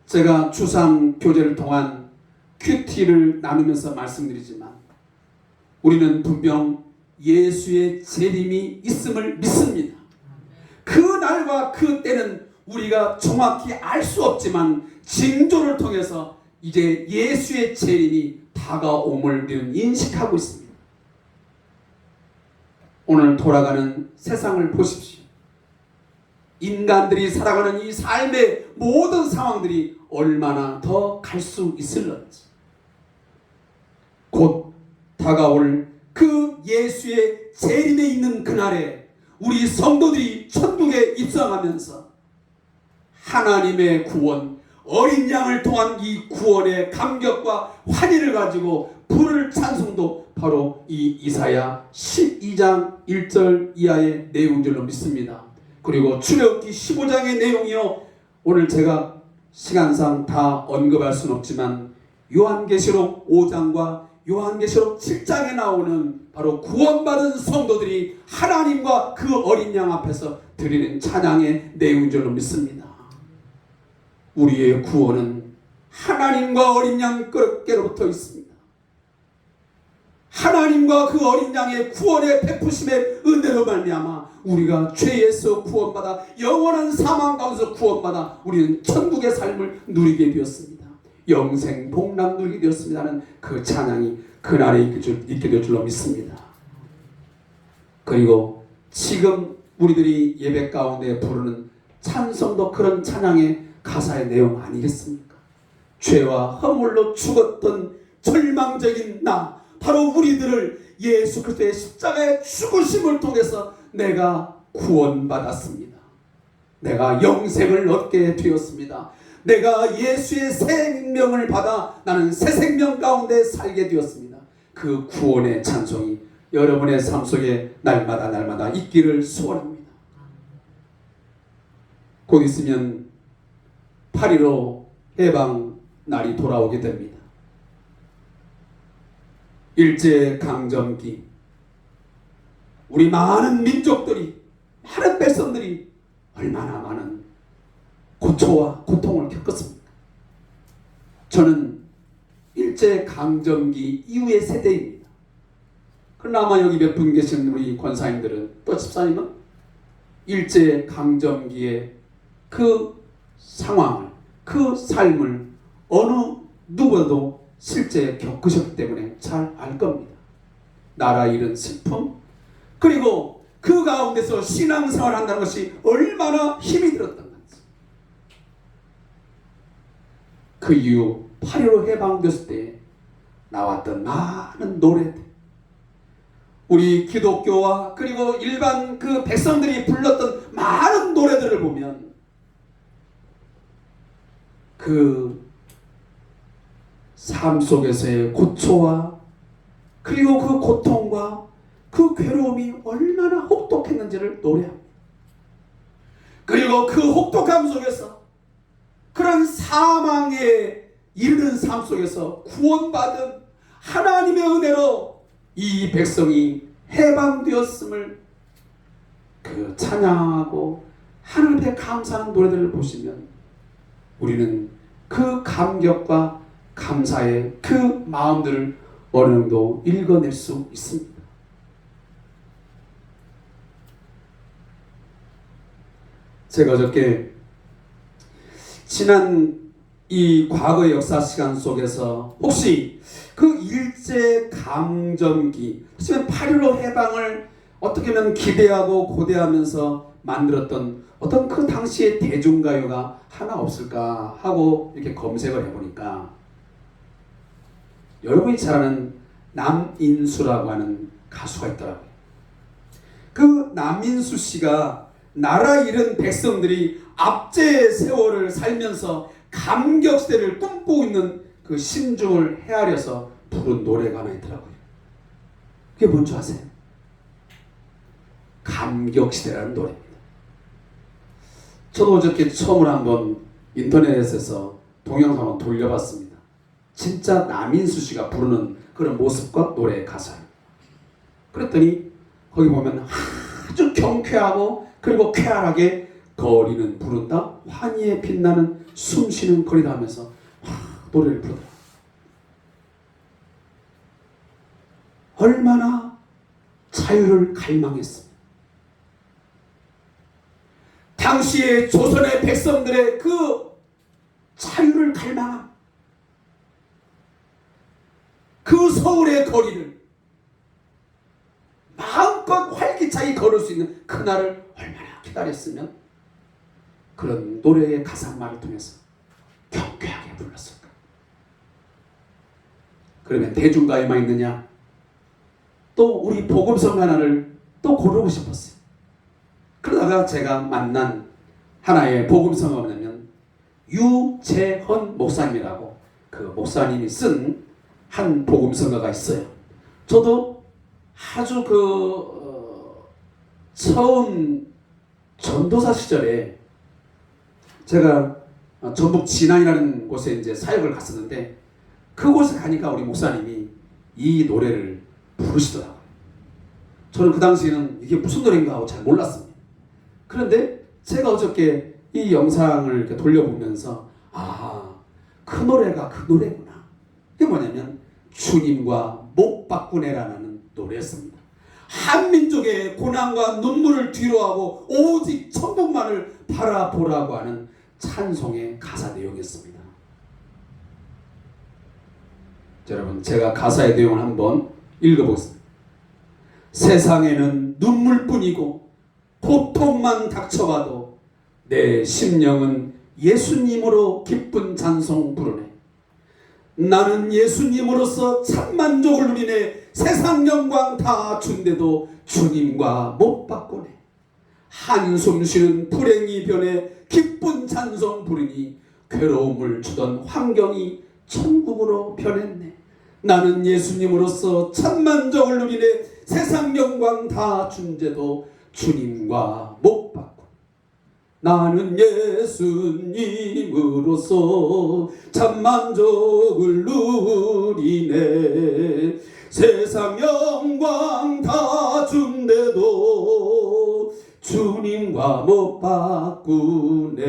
제가 주삼 교제를 통한 큐티를 나누면서 말씀드리지만 우리는 분명 예수의 재림이 있음을 믿습니다. 그 날과 그 때는 우리가 정확히 알 수 없지만 징조를 통해서 이제 예수의 재림이 다가옴을 우리는 인식하고 있습니다. 오늘 돌아가는 세상을 보십시오. 인간들이 살아가는 이 삶의 모든 상황들이 얼마나 더 갈 수 있을런지, 곧 다가올 그 예수의 재림에 있는 그날에 우리 성도들이 천국에 입성하면서 하나님의 구원, 어린 양을 통한 이 구원의 감격과 환희를 가지고 부를 찬송도 바로 이 이사야 12장 1절 이하의 내용인 줄로 믿습니다. 그리고 출애굽기 15장의 내용이요, 오늘 제가 시간상 다 언급할 수는 없지만 요한계시록 5장과 요한계시록 7장에 나오는 바로 구원받은 성도들이 하나님과 그 어린 양 앞에서 드리는 찬양의 내용인 줄로 믿습니다. 우리의 구원은 하나님과 어린 양께로부터 있습니다. 하나님과 그 어린 양의 구원의 베푸심의 은혜로 말미암아 우리가 죄에서 구원받아 영원한 사망 가운데서 구원받아 우리는 천국의 삶을 누리게 되었습니다. 영생 복락 누리게 되었습니다는 그 찬양이 그날에 있게 될 줄로 믿습니다. 그리고 지금 우리들이 예배 가운데 부르는 찬송도 그런 찬양의 가사의 내용 아니겠습니까? 죄와 허물로 죽었던 절망적인 나, 바로 우리들을 예수 그리스도의 십자가의 죽으심을 통해서 내가 구원받았습니다. 내가 영생을 얻게 되었습니다. 내가 예수의 생명을 받아 나는 새 생명 가운데 살게 되었습니다. 그 구원의 찬송이 여러분의 삶 속에 날마다 있기를 소원합니다. 곧 있으면 8.15 해방 날이 돌아오게 됩니다. 일제강점기, 우리 많은 민족들이, 많은 백성들이 얼마나 많은 고초와 고통을 겪었습니까? 저는 일제강점기 이후의 세대입니다. 그러나 아마 여기 몇 분 계신 우리 권사님들은, 또 집사님은 일제강점기의 그 상황을, 그 삶을 어느 누구도 실제 겪으셨기 때문에 잘 알 겁니다. 나라 잃은 슬픔, 그리고 그 가운데서 신앙생활을 한다는 것이 얼마나 힘이 들었던 건지. 그 이후 8.15 해방됐을 때 나왔던 많은 노래들, 우리 기독교와 그리고 일반 그 백성들이 불렀던 많은 노래들을 보면 그 삶 속에서의 고초와 그리고 그 고통과 그 괴로움이 얼마나 혹독했는지를 노래합니다. 그리고 그 혹독함 속에서, 그런 사망에 이르는 삶 속에서 구원받은 하나님의 은혜로 이 백성이 해방되었음을 그 찬양하고 하나님께 감사하는 노래들을 보시면 우리는 그 감격과 감사의 그 마음들을 어느 정도 읽어낼 수 있습니다. 제가 어저께 지난 이 과거의 역사 시간 속에서 혹시 그 일제강점기, 8.15 해방을 어떻게 보면 기대하고 고대하면서 만들었던 어떤 그 당시의 대중가요가 하나 없을까 하고 이렇게 검색을 해보니까 여러분이 잘 아는 남인수라고 하는 가수가 있더라고요. 그 남인수 씨가 나라 잃은 백성들이 압제의 세월을 살면서 감격시대를 꿈꾸고 있는 그 심중을 헤아려서 부른 노래가 하나 있더라고요. 그게 뭔지 아세요? 감격시대라는 노래입니다. 저도 어저께 처음으로 한번 인터넷에서 동영상을 돌려봤습니다. 진짜 남인수 씨가 부르는 그런 모습과 노래의 가사를. 그랬더니 거기 보면 아주 경쾌하고 그리고 쾌활하게 거리는 부른다 환희에 빛나는 숨쉬는 거리다 하면서 노래를 부르더라. 얼마나 자유를 갈망했습니다. 당시에 조선의 백성들의 그 자유를 갈망한 그 서울의 거리를 마음껏 활기차게 걸을 수 있는 그날을 얼마나 기다렸으면 그런 노래의 가사말을 통해서 경쾌하게 불렀을까. 그러면 대중가에만 있느냐? 또 우리 복음성 하나를 또 고르고 싶었어요. 그러다가 제가 만난 하나의 복음성은 뭐냐면 유재헌 목사님이라고 그 목사님이 쓴 한 복음성가가 있어요. 저도 아주 처음 전도사 시절에 제가 전북 진안이라는 곳에 이제 사역을 갔었는데 그곳에 가니까 우리 목사님이 이 노래를 부르시더라고요. 저는 그 당시에는 이게 무슨 노래인가 하고 잘 몰랐습니다. 그런데 제가 어저께 이 영상을 이렇게 돌려보면서 그 노래가 그 노래구나. 이게 뭐냐면 주님과 못 바꾸네라는 노래였습니다. 한민족의 고난과 눈물을 뒤로하고 오직 천국만을 바라보라고 하는 찬송의 가사 내용이었습니다. 자, 여러분 제가 가사의 내용을 한번 읽어보겠습니다. 세상에는 눈물뿐이고 고통만 닥쳐와도 내 심령은 예수님으로 기쁜 찬송 부르네. 나는 예수님으로서 참만족을 누리네. 세상 영광 다 준대도 주님과 못 바꾸네. 한숨 쉬는 불행이 변해 기쁜 찬송 부르니 괴로움을 주던 환경이 천국으로 변했네. 나는 예수님으로서 참만족을 누리네. 세상 영광 다 준대도 주님과 못 바꾸네. 나는 예수님으로서 참만족을 누리네. 세상 영광 다 준대도 주님과 못 바꾸네.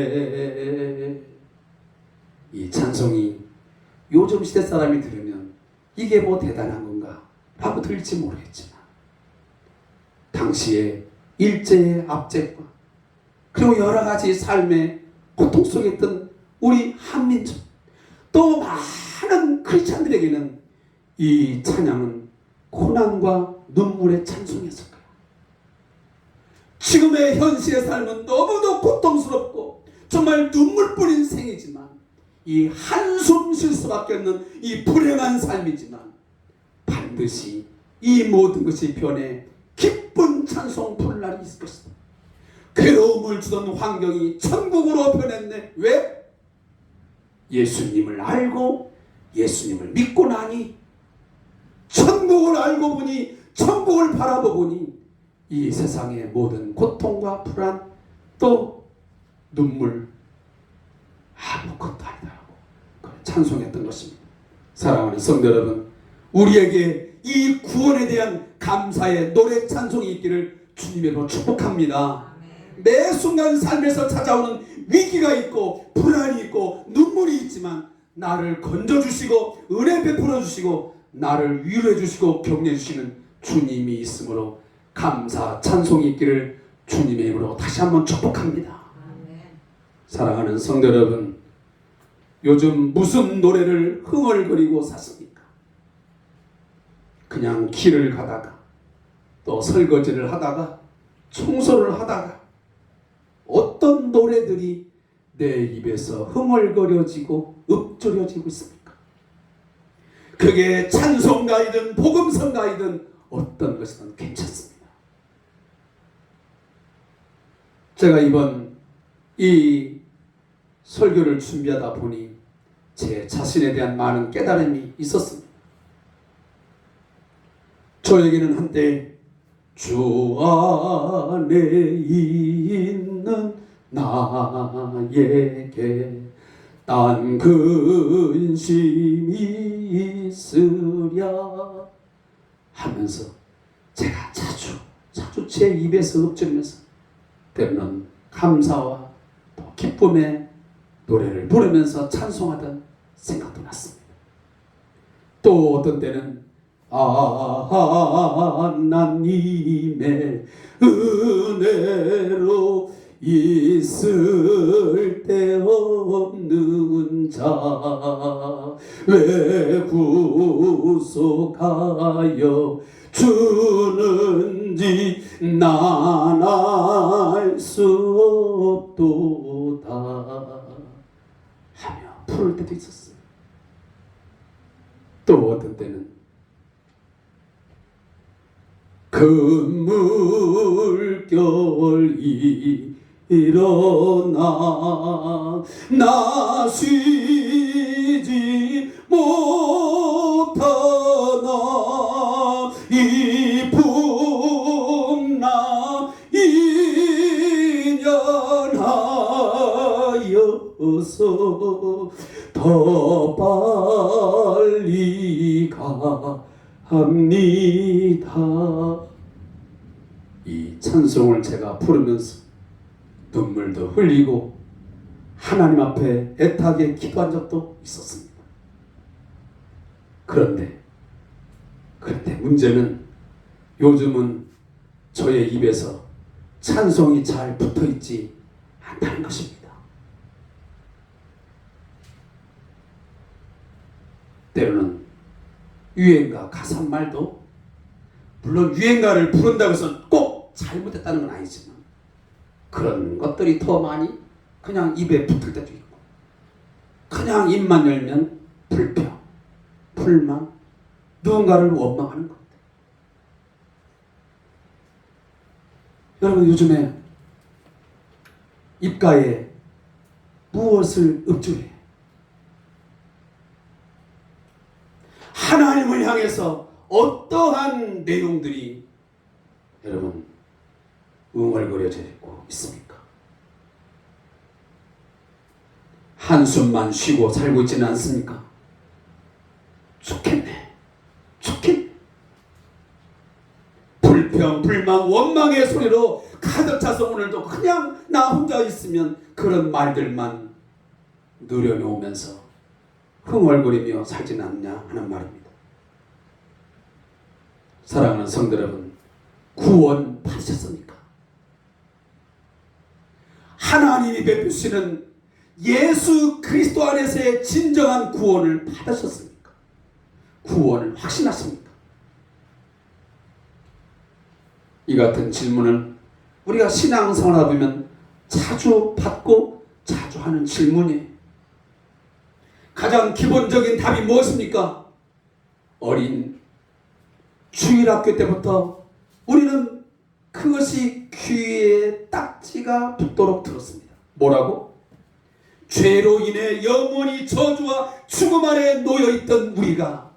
이 찬송이 요즘 시대 사람이 들으면 이게 뭐 대단한 건가 라고 들릴지 모르겠지만 당시의 일제의 압제과 그리고 여러 가지 삶의 고통 속에 있던 우리 한민족 또 많은 크리스찬들에게는 이 찬양은 고난과 눈물의 찬송이었을 거야. 지금의 현실의 삶은 너무도 고통스럽고 정말 눈물뿐인 생이지만 이 한숨 쉴 수밖에 없는 이 불행한 삶이지만 반드시 이 모든 것이 변해 기쁜 찬송 부를 날이 있을 것이다. 괴로움을 주던 환경이 천국으로 변했네. 왜? 예수님을 알고 예수님을 믿고 나니 천국을 알고 보니 천국을 바라보니 이 세상의 모든 고통과 불안 또 눈물 아무것도 아니다라고 찬송했던 것입니다. 사랑하는 성도 여러분, 우리에게 이 구원에 대한 감사의 노래 찬송이 있기를 주님으로 축복합니다. 매 순간 삶에서 찾아오는 위기가 있고 불안이 있고 눈물이 있지만 나를 건져주시고 은혜 베풀어 주시고 나를 위로해 주시고 격려해 주시는 주님이 있으므로 감사 찬송이 있기를 주님의 이름으로 다시 한번 축복합니다. 사랑하는 성도 여러분, 요즘 무슨 노래를 흥얼거리고 사십니까? 그냥 길을 가다가 또 설거지를 하다가 청소를 하다가 어떤 노래들이 내 입에서 흥얼거려지고 읊조려지고 있습니까? 그게 찬송가이든 복음성가이든 어떤 것이든 괜찮습니다. 제가 이번 이 설교를 준비하다 보니 제 자신에 대한 많은 깨달음이 있었습니다. 저에게는 한때 주 안에 있는 나에게 딴 근심이 있으랴 하면서 제가 자주 아주 제 입에서 읊조리면서 때로는 감사와 또 기쁨의 노래를 부르면서 찬송하던 생각도 났습니다. 또 어떤 때는 하나님의 은혜로 있을 데 없는 자 왜 구속하여 주는지 난 알 수 없도다 하며 부를 때도 있었어요. 또 어떤 때는 큰 물결이 일어나 나 쉬지 못하나 이 풍랑 이년하여서 더 빨리 합니다. 이 찬송을 제가 부르면서 눈물도 흘리고 하나님 앞에 애타게 기도한 적도 있었습니다. 그런데 문제는 요즘은 저의 입에서 찬송이 잘 붙어있지 않다는 것입니다. 때로는 유행가 가사말도 물론 유행가를 부른다고 해서 꼭 잘못했다는 건 아니지만 그런 것들이 더 많이 그냥 입에 붙을 때도 있고 그냥 입만 열면 불평, 불만, 누군가를 원망하는 것. 여러분 요즘에 입가에 무엇을 읊조려요? 하나님을 향해서 어떠한 내용들이 여러분 웅얼거려져 있고 있습니까? 한숨만 쉬고 살고 있지는 않습니까? 좋겠네. 불평, 불만, 원망의 소리로 가득 차서 오늘도 그냥 나 혼자 있으면 그런 말들만 누려놓으면서 흥얼거리며 살지는 않냐 하는 말입니다. 사랑하는 성도 여러분, 구원 받으셨습니까? 하나님이 베푸시는 예수 그리스도 안에서의 진정한 구원을 받으셨습니까? 구원을 확신하십니까? 이 같은 질문은 우리가 신앙생활하다 보면 자주 받고 자주 하는 질문이에요. 가장 기본적인 답이 무엇입니까? 어린 주일학교 때부터 우리는 그것이 귀에 딱지가 붙도록 들었습니다. 뭐라고? 죄로 인해 영원히 저주와 죽음 아래 놓여있던 우리가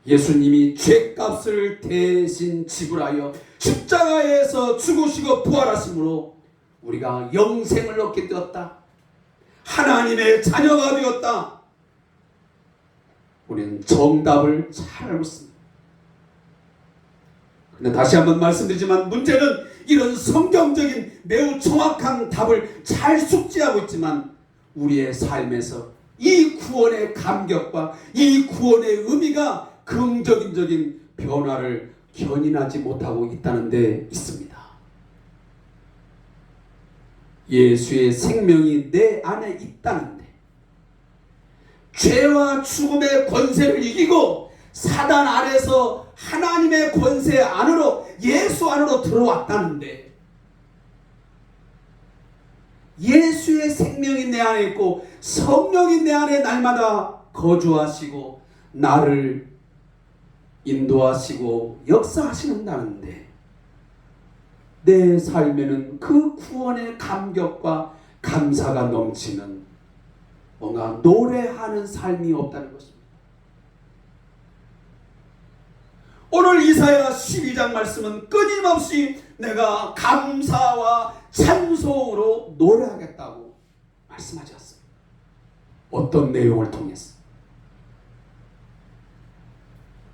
예수님이 죄값을 대신 지불하여 십자가에서 죽으시고 부활하심으로 우리가 영생을 얻게 되었다. 하나님의 자녀가 되었다. 우리는 정답을 잘 알고 있습니다. 그런데 다시 한번 말씀드리지만 문제는 이런 성경적인 매우 정확한 답을 잘 숙지하고 있지만 우리의 삶에서 이 구원의 감격과 이 구원의 의미가 긍정적인 변화를 견인하지 못하고 있다는 데 있습니다. 예수의 생명이 내 안에 있다는데 죄와 죽음의 권세를 이기고 사단 아래서 하나님의 권세 안으로 예수 안으로 들어왔다는데 예수의 생명이 내 안에 있고 성령이 내 안에 날마다 거주하시고 나를 인도하시고 역사하시는다는데 내 삶에는 그 구원의 감격과 감사가 넘치는 뭔가 노래하는 삶이 없다는 것입니다. 오늘 이사야 12장 말씀은 끊임없이 내가 감사와 찬송으로 노래하겠다고 말씀하지 않습니다. 어떤 내용을 통해서?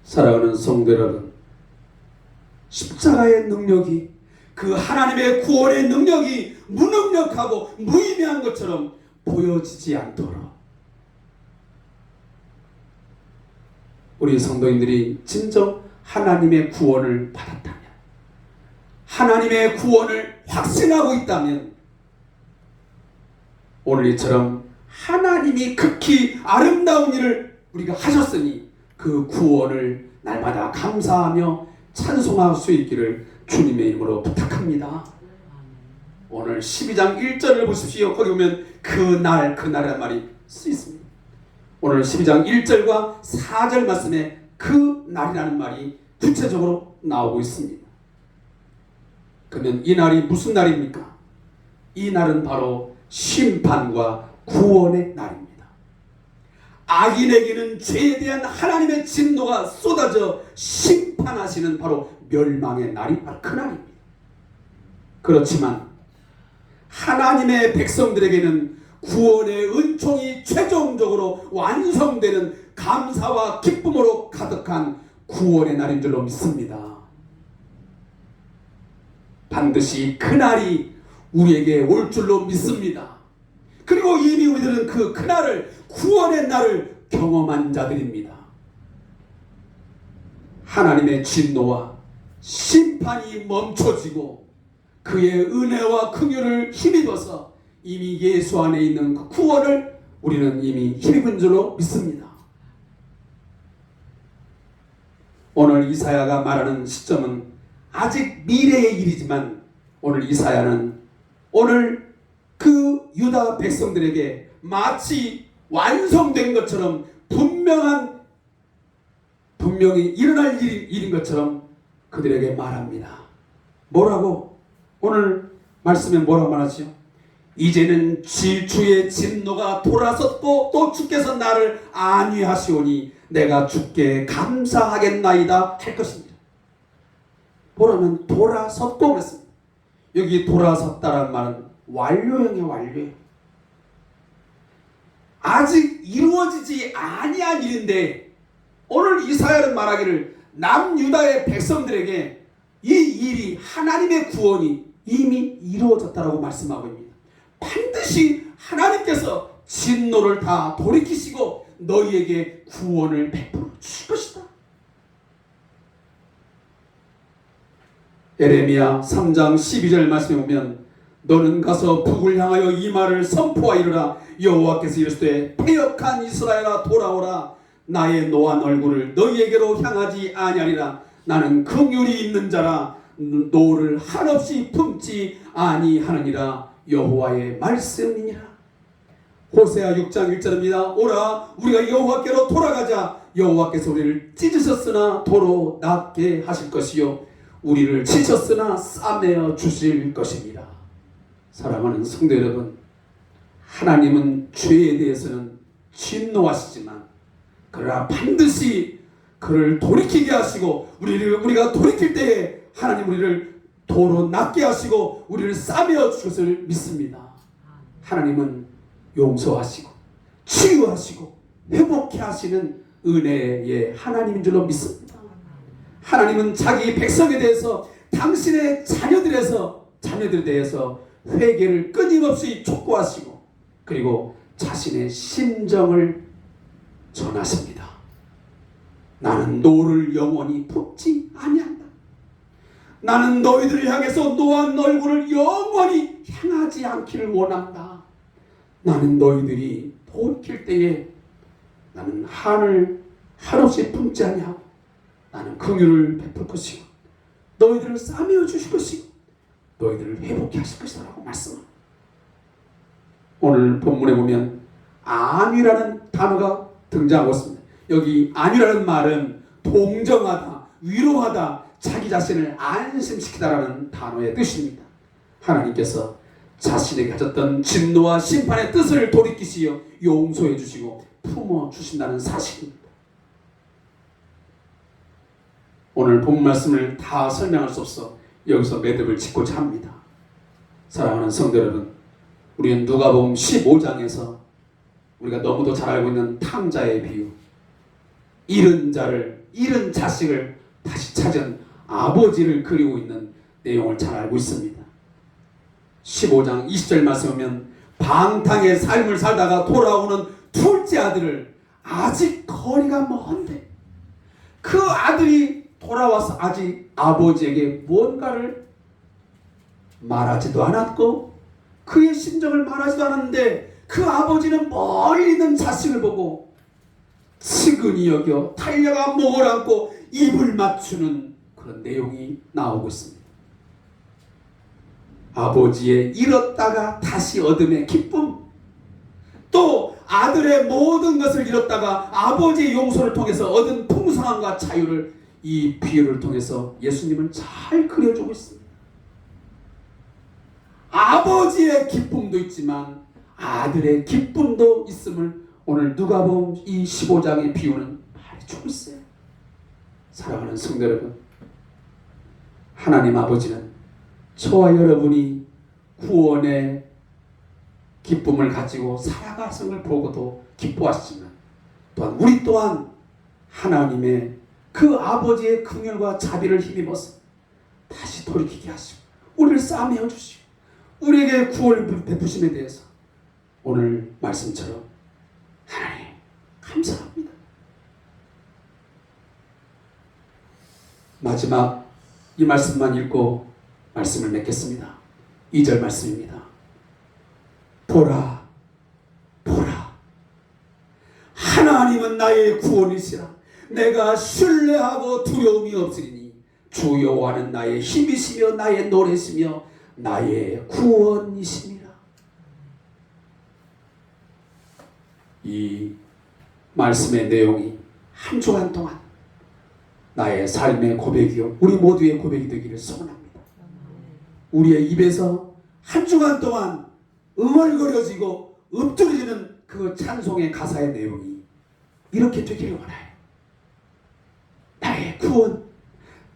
사랑하는 성도 여러분, 십자가의 능력이, 그 하나님의 구원의 능력이 무능력하고 무의미한 것처럼 보여지지 않도록 우리 성도님들이 진정 하나님의 구원을 받았다면, 하나님의 구원을 확신하고 있다면, 오늘 이처럼 하나님이 극히 아름다운 일을 우리가 하셨으니 그 구원을 날마다 감사하며 찬송할 수 있기를 주님의 이름으로 부탁합니다. 오늘 12장 1절을 보십시오. 거기 보면 그날이라는 말이 쓰여 있습니다. 오늘 12장 1절과 4절 말씀에 그 날이라는 말이 구체적으로 나오고 있습니다. 그러면 이 날이 무슨 날입니까? 이 날은 바로 심판과 구원의 날입니다. 악인에게는 죄에 대한 하나님의 진노가 쏟아져 심판하시는 바로 멸망의 날이 바로 그 날입니다. 그렇지만 하나님의 백성들에게는 구원의 은총이 최종적으로 완성되는 감사와 기쁨으로 가득한 구원의 날인 줄로 믿습니다. 반드시 그 날이 우리에게 올 줄로 믿습니다. 그리고 이미 우리들은 그 그날을, 구원의 날을 경험한 자들입니다. 하나님의 진노와 심판이 멈춰지고 그의 은혜와 긍휼을 힘입어서 이미 예수 안에 있는 그 구원을 우리는 이미 힘입은 줄로 믿습니다. 오늘 이사야가 말하는 시점은 아직 미래의 일이지만, 오늘 이사야는 오늘 그 유다 백성들에게 마치 완성된 것처럼 분명히 일어날 일인 것처럼 그들에게 말합니다. 뭐라고? 오늘 말씀에 뭐라고 말하죠? 이제는 주의 진노가 돌아섰고 또 주께서 나를 안위하시오니 내가 주께 감사하겠나이다 할 것입니다. 보라면 돌아섰고 그랬습니다. 여기 돌아섰다라는 말은 완료형이에요. 완료형. 아직 이루어지지 아니한 일인데 오늘 이사야는 말하기를 남유다의 백성들에게 이 일이, 하나님의 구원이 이미 이루어졌다라고 말씀하고 있습니다. 반드시 하나님께서 진노를 다 돌이키시고 너희에게 구원을 베풀어 주실 것이다. 에레미야 3장 12절 말씀에 보면 너는 가서 북을 향하여 이 말을 선포하이르라. 여호와께서 이르시되 패역한 이스라엘아 돌아오라. 나의 노한 얼굴을 너희에게로 향하지 아니하리라. 나는 긍휼이 있는 자라 노를 한없이 품지 아니하느니라. 여호와의 말씀이니라. 호세아 6장 1절입니다. 오라 우리가 여호와께로 돌아가자. 여호와께서 우리를 찢으셨으나 도로 낫게 하실 것이요 우리를 치셨으나 싸매어 주실 것입니다. 사랑하는 성도 여러분, 하나님은 죄에 대해서는 진노하시지만 그러나 반드시 그를 돌이키게 하시고 우리가 돌이킬 때에 하나님 우리를 도로 낫게 하시고 우리를 싸매어 줄 것을 믿습니다. 하나님은 용서하시고 치유하시고 회복케 하시는 은혜의 하나님인 줄로 믿습니다. 하나님은 자기 백성에 대해서, 당신의 자녀들에 대해서 회개를 끊임없이 촉구하시고 그리고 자신의 심정을 전하십니다. 나는 노를 영원히 품지 아니한다. 나는 너희들을 향해서 노한 얼굴을 영원히 향하지 않기를 원한다. 나는 너희들이 돌이킬 때에 나는 한을 한없이 품지 아니하고 나는 긍휼을 베풀 것이고 너희들을 싸매어 주실 것이고 너희들을 회복케 하실 것이다 라고 말씀합니다. 오늘 본문에 보면 안위라는 단어가 등장하고 있습니다. 여기 안위라는 말은 동정하다, 위로하다, 자기 자신을 안심시키다라는 단어의 뜻입니다. 하나님께서 자신에게 가졌던 진노와 심판의 뜻을 돌이키시어 용서해 주시고 품어 주신다는 사실입니다. 오늘 본 말씀을 다 설명할 수 없어 여기서 매듭을 짓고자 합니다. 사랑하는 성도 여러분, 우리는 누가복음 15장에서 우리가 너무도 잘 알고 있는 탕자의 비유, 잃은 자식을 다시 찾은 아버지를 그리고 있는 내용을 잘 알고 있습니다. 15장 20절 말씀 보면 방탕의 삶을 살다가 돌아오는 둘째 아들을 아직 거리가 먼데 그 아들이 돌아와서 아직 아버지에게 뭔가를 말하지도 않았고 그의 심정을 말하지도 않았는데 그 아버지는 멀리 있는 자식을 보고 측은히 여겨 달려가 목을 안고 입을 맞추는 그런 내용이 나오고 있습니다. 아버지의 잃었다가 다시 얻음의 기쁨, 또 아들의 모든 것을 잃었다가 아버지의 용서를 통해서 얻은 풍성함과 자유를 이 비유를 통해서 예수님은 잘 그려주고 있습니다. 아버지의 기쁨도 있지만 아들의 기쁨도 있음을 오늘 누가복음 이 15장의 비유는 가르치고 있어요. 사랑하는 성도 여러분, 하나님 아버지는 저와 여러분이 구원의 기쁨을 가지고 살아가는 걸 보고도 기뻐하시지만 또한 우리 또한 하나님의 그 아버지의 긍휼과 자비를 힘입어서 다시 돌이키게 하시고 우리를 싸매어 주시고 우리에게 구원을 베푸심에 대해서 오늘 말씀처럼 하나님 감사합니다. 마지막 이 말씀만 읽고 말씀을 맺겠습니다. 2절 말씀입니다. 보라, 보라, 하나님은 나의 구원이시라. 내가 신뢰하고 두려움이 없으리니 주 여호와는 나의 힘이시며 나의 노래시며 나의 구원이시니라. 이 말씀의 내용이 한 주간 동안 나의 삶의 고백이요 우리 모두의 고백이 되기를 소원합니다. 우리의 입에서 한 주간 동안 응얼거려지고 읊조려지는 그 찬송의 가사의 내용이 이렇게 되기를 원해요. 나의 구원,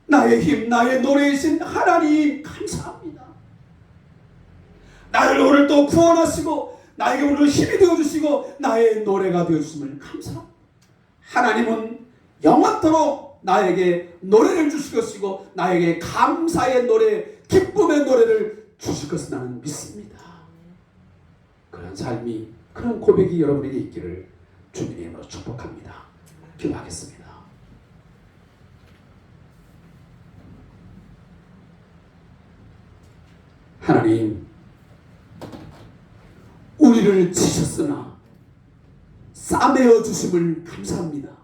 나의 힘, 나의 노래이신 하나님 감사합니다. 나를 오늘 또 구원하시고 나에게 오늘 힘이 되어주시고 나의 노래가 되어주심을 감사합니다. 하나님은 영원토록 나에게 노래를 주실 것이고 나에게 감사의 노래, 기쁨의 노래를 주실 것을 나는 믿습니다. 그런 삶이, 그런 고백이 여러분에게 있기를 주님의 이름으로 축복합니다. 기도하겠습니다. 하나님, 우리를 치셨으나 싸매어 주심을 감사합니다.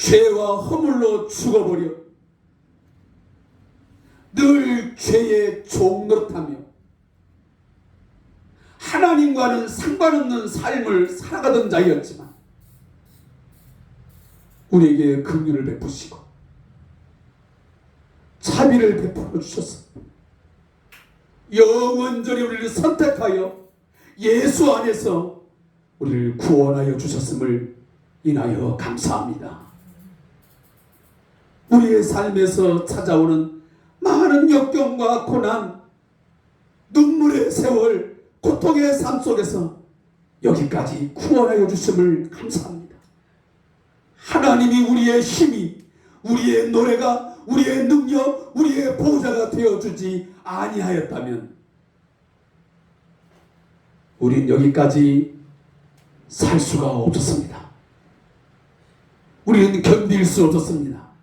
죄와 허물로 죽어버려 늘 죄의 종 노릇하며 하나님과는 상관없는 삶을 살아가던 자였지만 우리에게 긍휼을 베푸시고 자비를 베풀어 주셔서 영원전히 우리를 선택하여 예수 안에서 우리를 구원하여 주셨음을 인하여 감사합니다. 우리의 삶에서 찾아오는 많은 역경과 고난, 눈물의 세월, 고통의 삶 속에서 여기까지 구원하여 주심을 감사합니다. 하나님이 우리의 힘이, 우리의 노래가, 우리의 능력, 우리의 보호자가 되어주지 아니하였다면 우린 여기까지 살 수가 없었습니다. 우리는 견딜 수 없었습니다.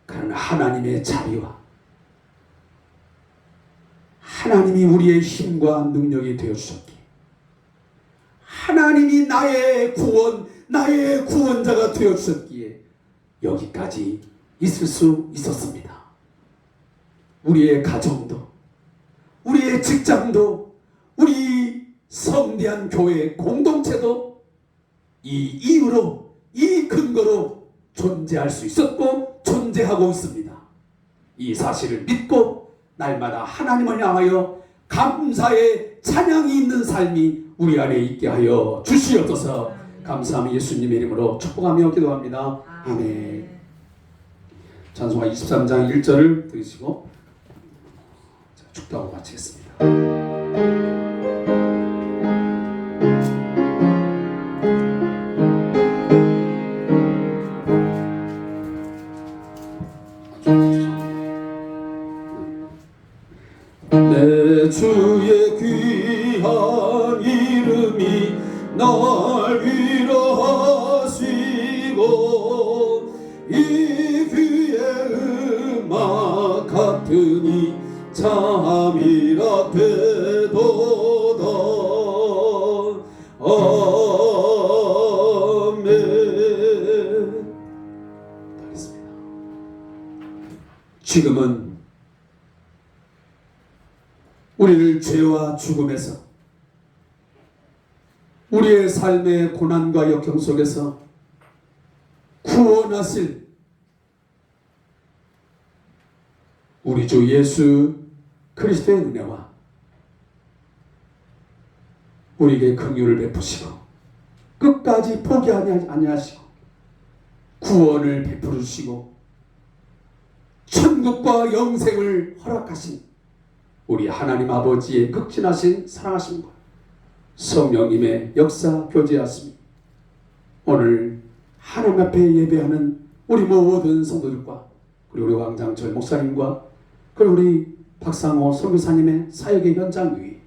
그러나 하나님의 자비와 하나님이 우리의 힘과 능력이 되어주셨기에 하나님이 나의 구원, 나의 구원자가 되어주셨기에 여기까지 있을 수 있었습니다. 우리의 가정도, 우리의 직장도, 우리 성대한 교회 공동체도 이 이유로, 이 근거로 존재할 수 있었고 존재하고 있습니다. 이 사실을 믿고 날마다 하나님을 향하여 감사의 찬양이 있는 삶이 우리 안에 있게 하여 주시옵소서. 감사하며 예수님의 이름으로 축복하며 기도합니다. 아멘. 찬송가 23장 1절을 들으시고 축도하고 마치겠습니다. 주의 귀한 이름이 날 위로하시고 이 귀의 음악 같으니 잠이라 되도다. 아멘. 하겠습니다. 지금은 우리를 죄와 죽음에서, 우리의 삶의 고난과 역경 속에서 구원하실 우리 주 예수 그리스도의 은혜와 우리에게 긍휼을 베푸시고 끝까지 포기하지 아니하시고 구원을 베풀어 주시고 천국과 영생을 허락하신 우리 하나님 아버지의 극진하신 사랑하심과 성령님의 역사 교제하심이 오늘 하나님 앞에 예배하는 우리 모든 성도들과 그리고 우리 왕장철 목사님과 그리고 우리 박상호 선교사님의 사역의 현장 위에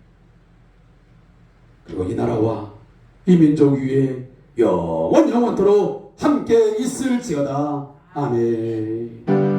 그리고 이 나라와 이 민족 위에 영원토록 함께 있을지어다. 아멘.